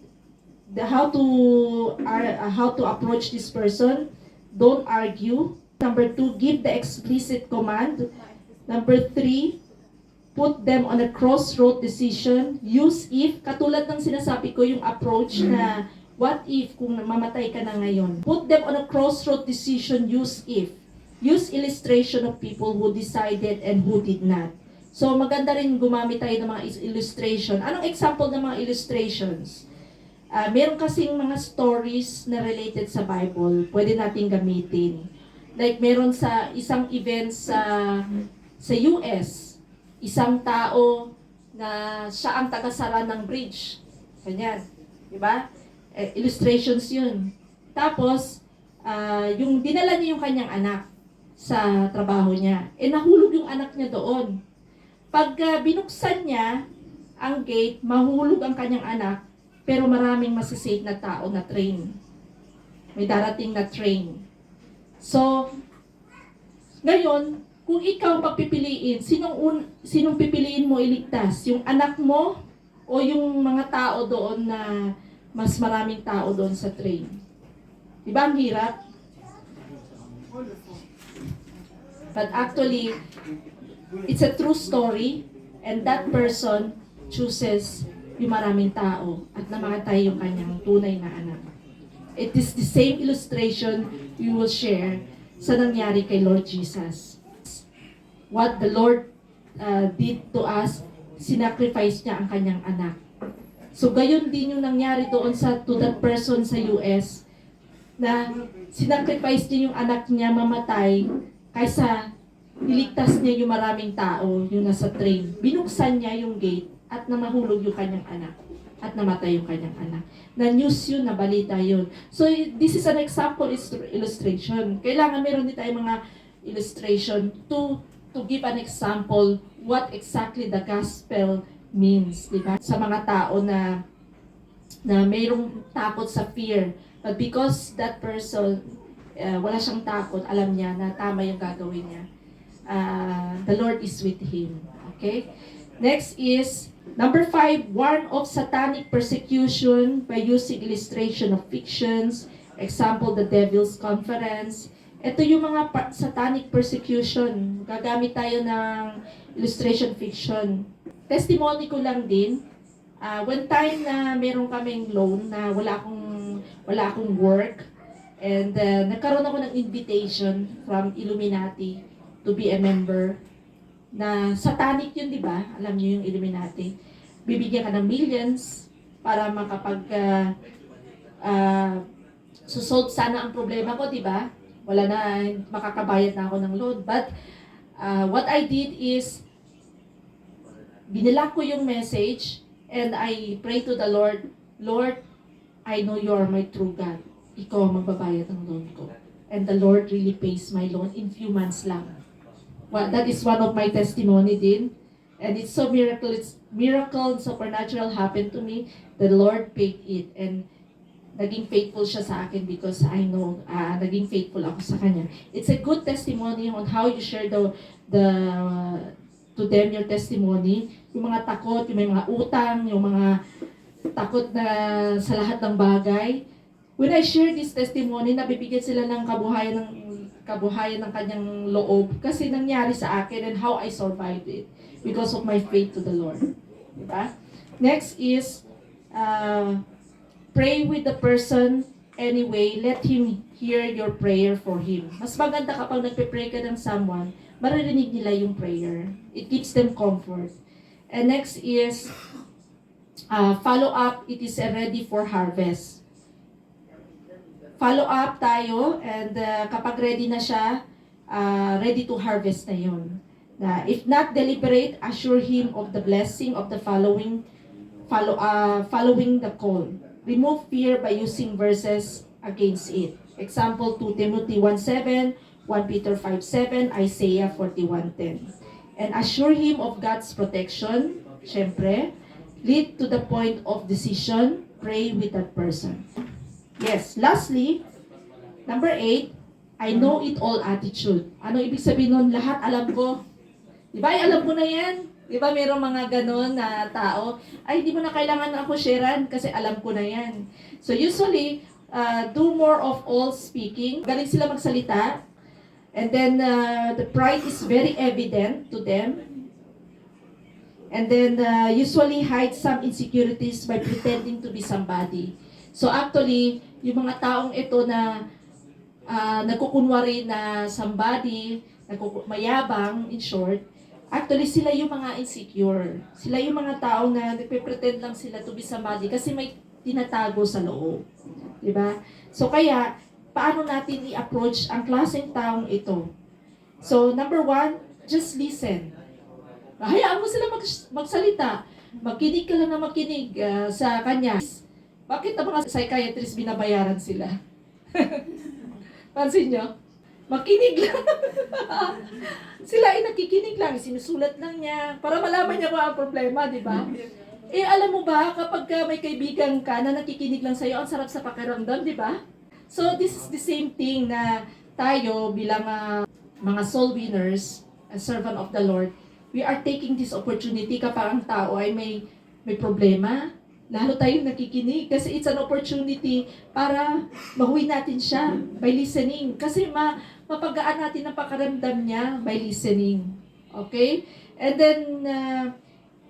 how to approach this person. Don't argue. Number 2, give the explicit command. Number 3, put them on a crossroad decision. Use if, katulad ng sinasabi ko yung approach na what if kung mamatay ka na ngayon. Put them on a crossroad decision, use if. Use illustration of people who decided and who did not. So maganda rin gumamit tayo ng mga illustration. Anong example ng mga illustrations? Meron kasing mga stories na related sa Bible, pwede nating gamitin. Like meron sa isang event sa US, isang tao na siya ang taga-sara ng bridge. Ganyan. Diba? Illustrations yun. Tapos, yung dinala niya yung kanyang anak sa trabaho niya. Nahulog yung anak niya doon. Pag binuksan niya ang gate, mahulog ang kanyang anak, pero maraming masisave na tao na train. May darating na train. So, ngayon, kung ikaw pagpipiliin, sinong pipiliin mo iligtas? Yung anak mo o yung mga tao doon na mas maraming tao doon sa train? Diba ang hirap? But actually, it's a true story and that person chooses yung maraming tao at namatay yung kanyang tunay na anak. It is the same illustration we will share sa nangyari kay Lord Jesus. What the Lord did to us, sinacrifice niya ang kanyang anak. So gayon din yung nangyari doon to that person sa US na sinacrifice niya yung anak niya mamatay kaysa niligtas niya yung maraming tao yung nasa train. Binuksan niya yung gate at namahulog yung kanyang anak at namatay yung kanyang anak. Na-news yun, na balita yun. So this is an example illustration. Kailangan meron din tayong mga illustration to give an example what exactly the gospel means, di ba? Sa mga tao na mayroong takot sa fear. But because that person, wala siyang takot, alam niya na tama yung gagawin niya. The Lord is with him. Okay? Next is, number 5, warn of satanic persecution by using illustration of fictions. Example, the Devil's Conference. Ito yung mga satanic persecution. Gagamit tayo ng illustration fiction. Testimony ko lang din. One time na meron kaming loan na wala akong work. And nagkaroon ako ng invitation from Illuminati to be a member. Na satanic yun, di ba? Alam niyo yung Illuminati. Bibigyan ka ng millions para susolve sana ang problema ko, di ba? Wala na, makakabayad na ako ng loan. But what I did is, binila ko yung message and I pray to the Lord, Lord, I know you are my true God. Ikaw ang magbabayad ng loan ko. And the Lord really pays my loan in few months lang. Well, that is one of my testimony din. And it's so miracle, supernatural happened to me. The Lord paid it. And naging faithful siya sa akin because I know, naging faithful ako sa Kanya. It's a good testimony on how you share to them your testimony. Yung mga takot, yung mga utang, yung mga takot na sa lahat ng bagay. When I share this testimony, nabibigyan sila ng kabuhayan ng kanyang loob kasi nangyari sa akin and how I survived it because of my faith to the Lord. Diba? Next is, pray with the person anyway. Let him hear your prayer for him. Mas maganda kapag nagpe-pray ka ng someone, maririnig nila yung prayer. It gives them comfort. And next is, follow up. It is ready for harvest. Follow up tayo and kapag ready na siya, ready to harvest na yun. If not deliberate, assure him of the blessing of the following the call. Remove fear by using verses against it. Example, 2 Timothy 1:7, 1 Peter 5:7, Isaiah 41:10. And assure him of God's protection, syempre. Lead to the point of decision, pray with that person. Yes, lastly, number 8, I know it all attitude. Ano ibig sabihin nun? Lahat alam ko. Di ba? Alam ko na yan. Di ba mayroong mga ganon na tao? Ay, hindi mo na kailangan ako sharean kasi alam ko na yan. So usually, do more of all speaking. Galing sila magsalita. And then, the pride is very evident to them. And then, usually hide some insecurities by pretending to be somebody. So actually, yung mga taong ito na nagkukunwari na somebody, mayabang, in short, actually sila yung mga insecure. Sila yung mga tao na nagpe-pretend lang sila to be somebody kasi may tinatago sa loob. Diba? So kaya, paano natin i-approach ang klaseng taong ito? So number 1, just listen. Hayaan mo sila magsalita. Magkinig ka lang na makinig sa kanya. Bakit ang mga psychiatrist binabayaran sila? Pansin nyo? Makinig lang. Sila ay nakikinig lang, sinusulat lang niya para malaman niya kung ang problema, di ba? Eh, alam mo ba, kapag may kaibigan ka na nakikinig lang sa'yo, ang sarap sa pakiramdam, di ba? So, this is the same thing na tayo bilang mga soul winners, a servant of the Lord, we are taking this opportunity kapag ang tao ay may problema, lalo tayong nakikinig kasi it's an opportunity para mahuwi natin siya by listening. Kasi mapagaan natin ang pakaramdam niya by listening. Okay? And then,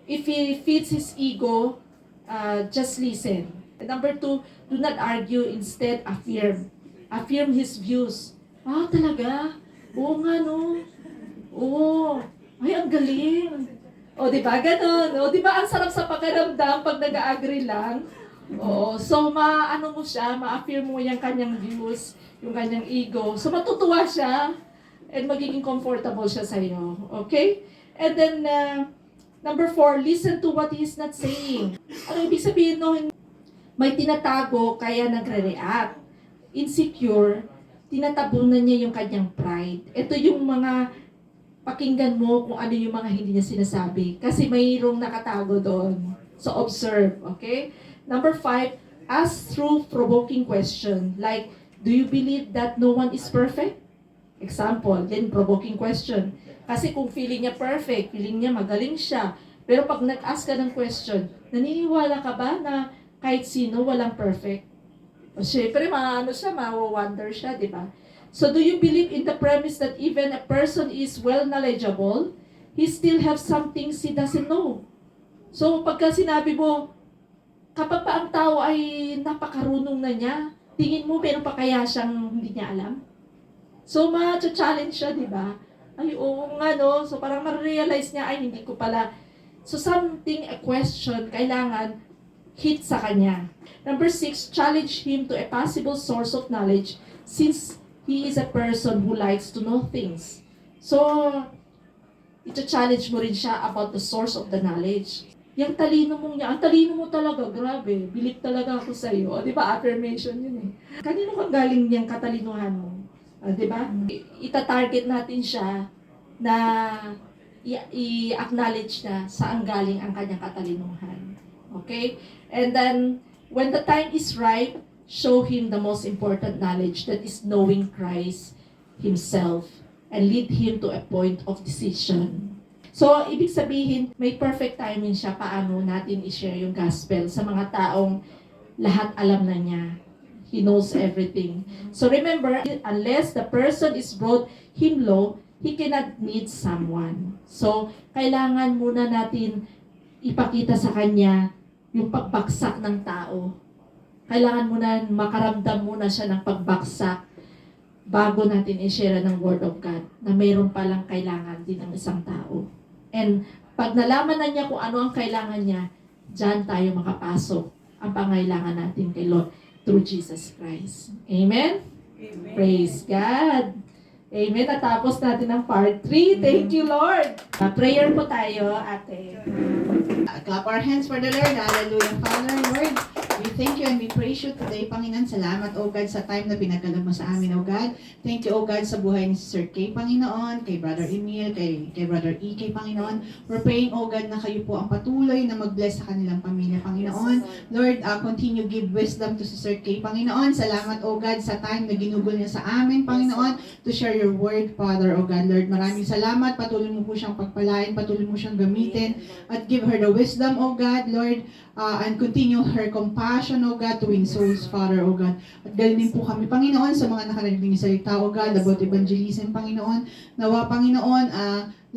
if he feeds his ego, just listen. And number 2, do not argue, instead affirm. Affirm his views. Talaga? Oo nga, no? Oo. Ay, ang galing. O, di ba? Ganon. O, di ba? Ang sarap sa pakiramdam pag nag-agree lang. Oo. So, mo siya, ma-affirm mo yung kanyang views, yung kanyang ego. So, matutuwa siya and magiging comfortable siya sa'yo. Okay? And then, number 4, listen to what he is not saying. Ano ibig sabihin no? May tinatago kaya nagre-react. Insecure, tinatabunan niya yung kanyang pride. Ito yung mga pakinggan mo kung ano yung mga hindi niya sinasabi. Kasi mayroong nakatago doon. So, observe. Okay? Number 5, ask through provoking question. Like, do you believe that no one is perfect? Example, then provoking question. Kasi kung feeling niya perfect, feeling niya magaling siya, pero pag nag-ask ka ng question, naniniwala ka ba na kahit sino walang perfect? O syempre, ma-wonder siya, di ba? So do you believe in the premise that even a person is well knowledgeable, he still have some things he doesn't know? So pagka sinabi mo, kapag pa ang tao ay napakarunong na niya, tingin mo meron pa kaya siyang hindi niya alam? So ma-challenge siya, di ba? Ay, oo nga, no? So parang ma-realize niya, ay, hindi ko pala. So something, a question, kailangan hit sa kanya. Number 6, challenge him to a possible source of knowledge since he is a person who likes to know things. So, ito-challenge mo rin siya about the source of the knowledge. Yung talino mong niya, ang talino mo talaga, grabe, believe talaga ako sa iyo. O, di ba, affirmation yun eh. Kanino kang galing niyang katalinuhan mo? Di ba? Ita-target natin siya na i-acknowledge na saan galing ang kanyang katalinuhan. Okay? And then, when the time is right, show him the most important knowledge, that is knowing Christ himself, and lead him to a point of decision. So, ibig sabihin, may perfect timing siya paano natin i-share yung gospel sa mga taong lahat alam na niya. He knows everything. So remember, unless the person is brought him low, he cannot need someone. So, kailangan muna natin ipakita sa kanya yung pagbaksak ng tao. Kailangan muna makaramdam muna siya ng pagbaksak bago natin i-share ng Word of God na mayroon palang kailangan din ng isang tao. And pag nalaman na niya kung ano ang kailangan niya, dyan tayo makapasok ang pangailangan natin kay Lord through Jesus Christ. Amen? Amen. Praise God! Amen. Natapos natin ang part 3. Thank you, Lord. Prayer po tayo, ate. Clap our hands for the Lord. Hallelujah, Father, Lord. We thank you and we praise you today, Panginoon. Salamat, O God, sa time na pinagkaloob mo sa amin, O God. Thank you, O God, sa buhay ni Sir Kay, Panginoon, kay Brother Emil, kay Brother E.K., Panginoon. We're praying, O God, na kayo po ang patuloy na mag-bless sa kanilang pamilya, Panginoon. Lord, continue give wisdom to si Sir Kay, Panginoon. Salamat, O God, sa time na ginugol niya sa amin, Panginoon, to share your word, Father, O God. Lord, maraming salamat. Patuloy mo po siyang pagpalain, patuloy mo siyang gamitin, at give her the wisdom, O God, Lord, and continue her compassion, O God, to win souls, Father, O God. At galing po kami, Panginoon, sa mga nakarinig ng salita, O God, about evangelism, Panginoon. Nawa, Panginoon,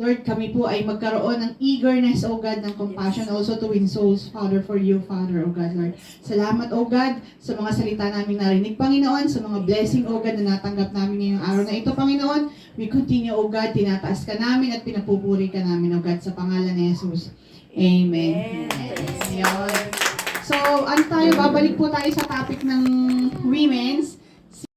Lord, kami po ay magkaroon ng eagerness, O God, ng compassion, also to win souls, Father, for you, Father, O God, Lord. Salamat, O God, sa mga salita namin narinig, Panginoon, sa mga blessing, O God, na natanggap namin ngayong araw na ito, Panginoon. We continue, O God, tinataas ka namin at pinapupuri ka namin, O God, sa pangalan ni Jesus. Amen. Amen. So, babalik po tayo sa topic ng women's.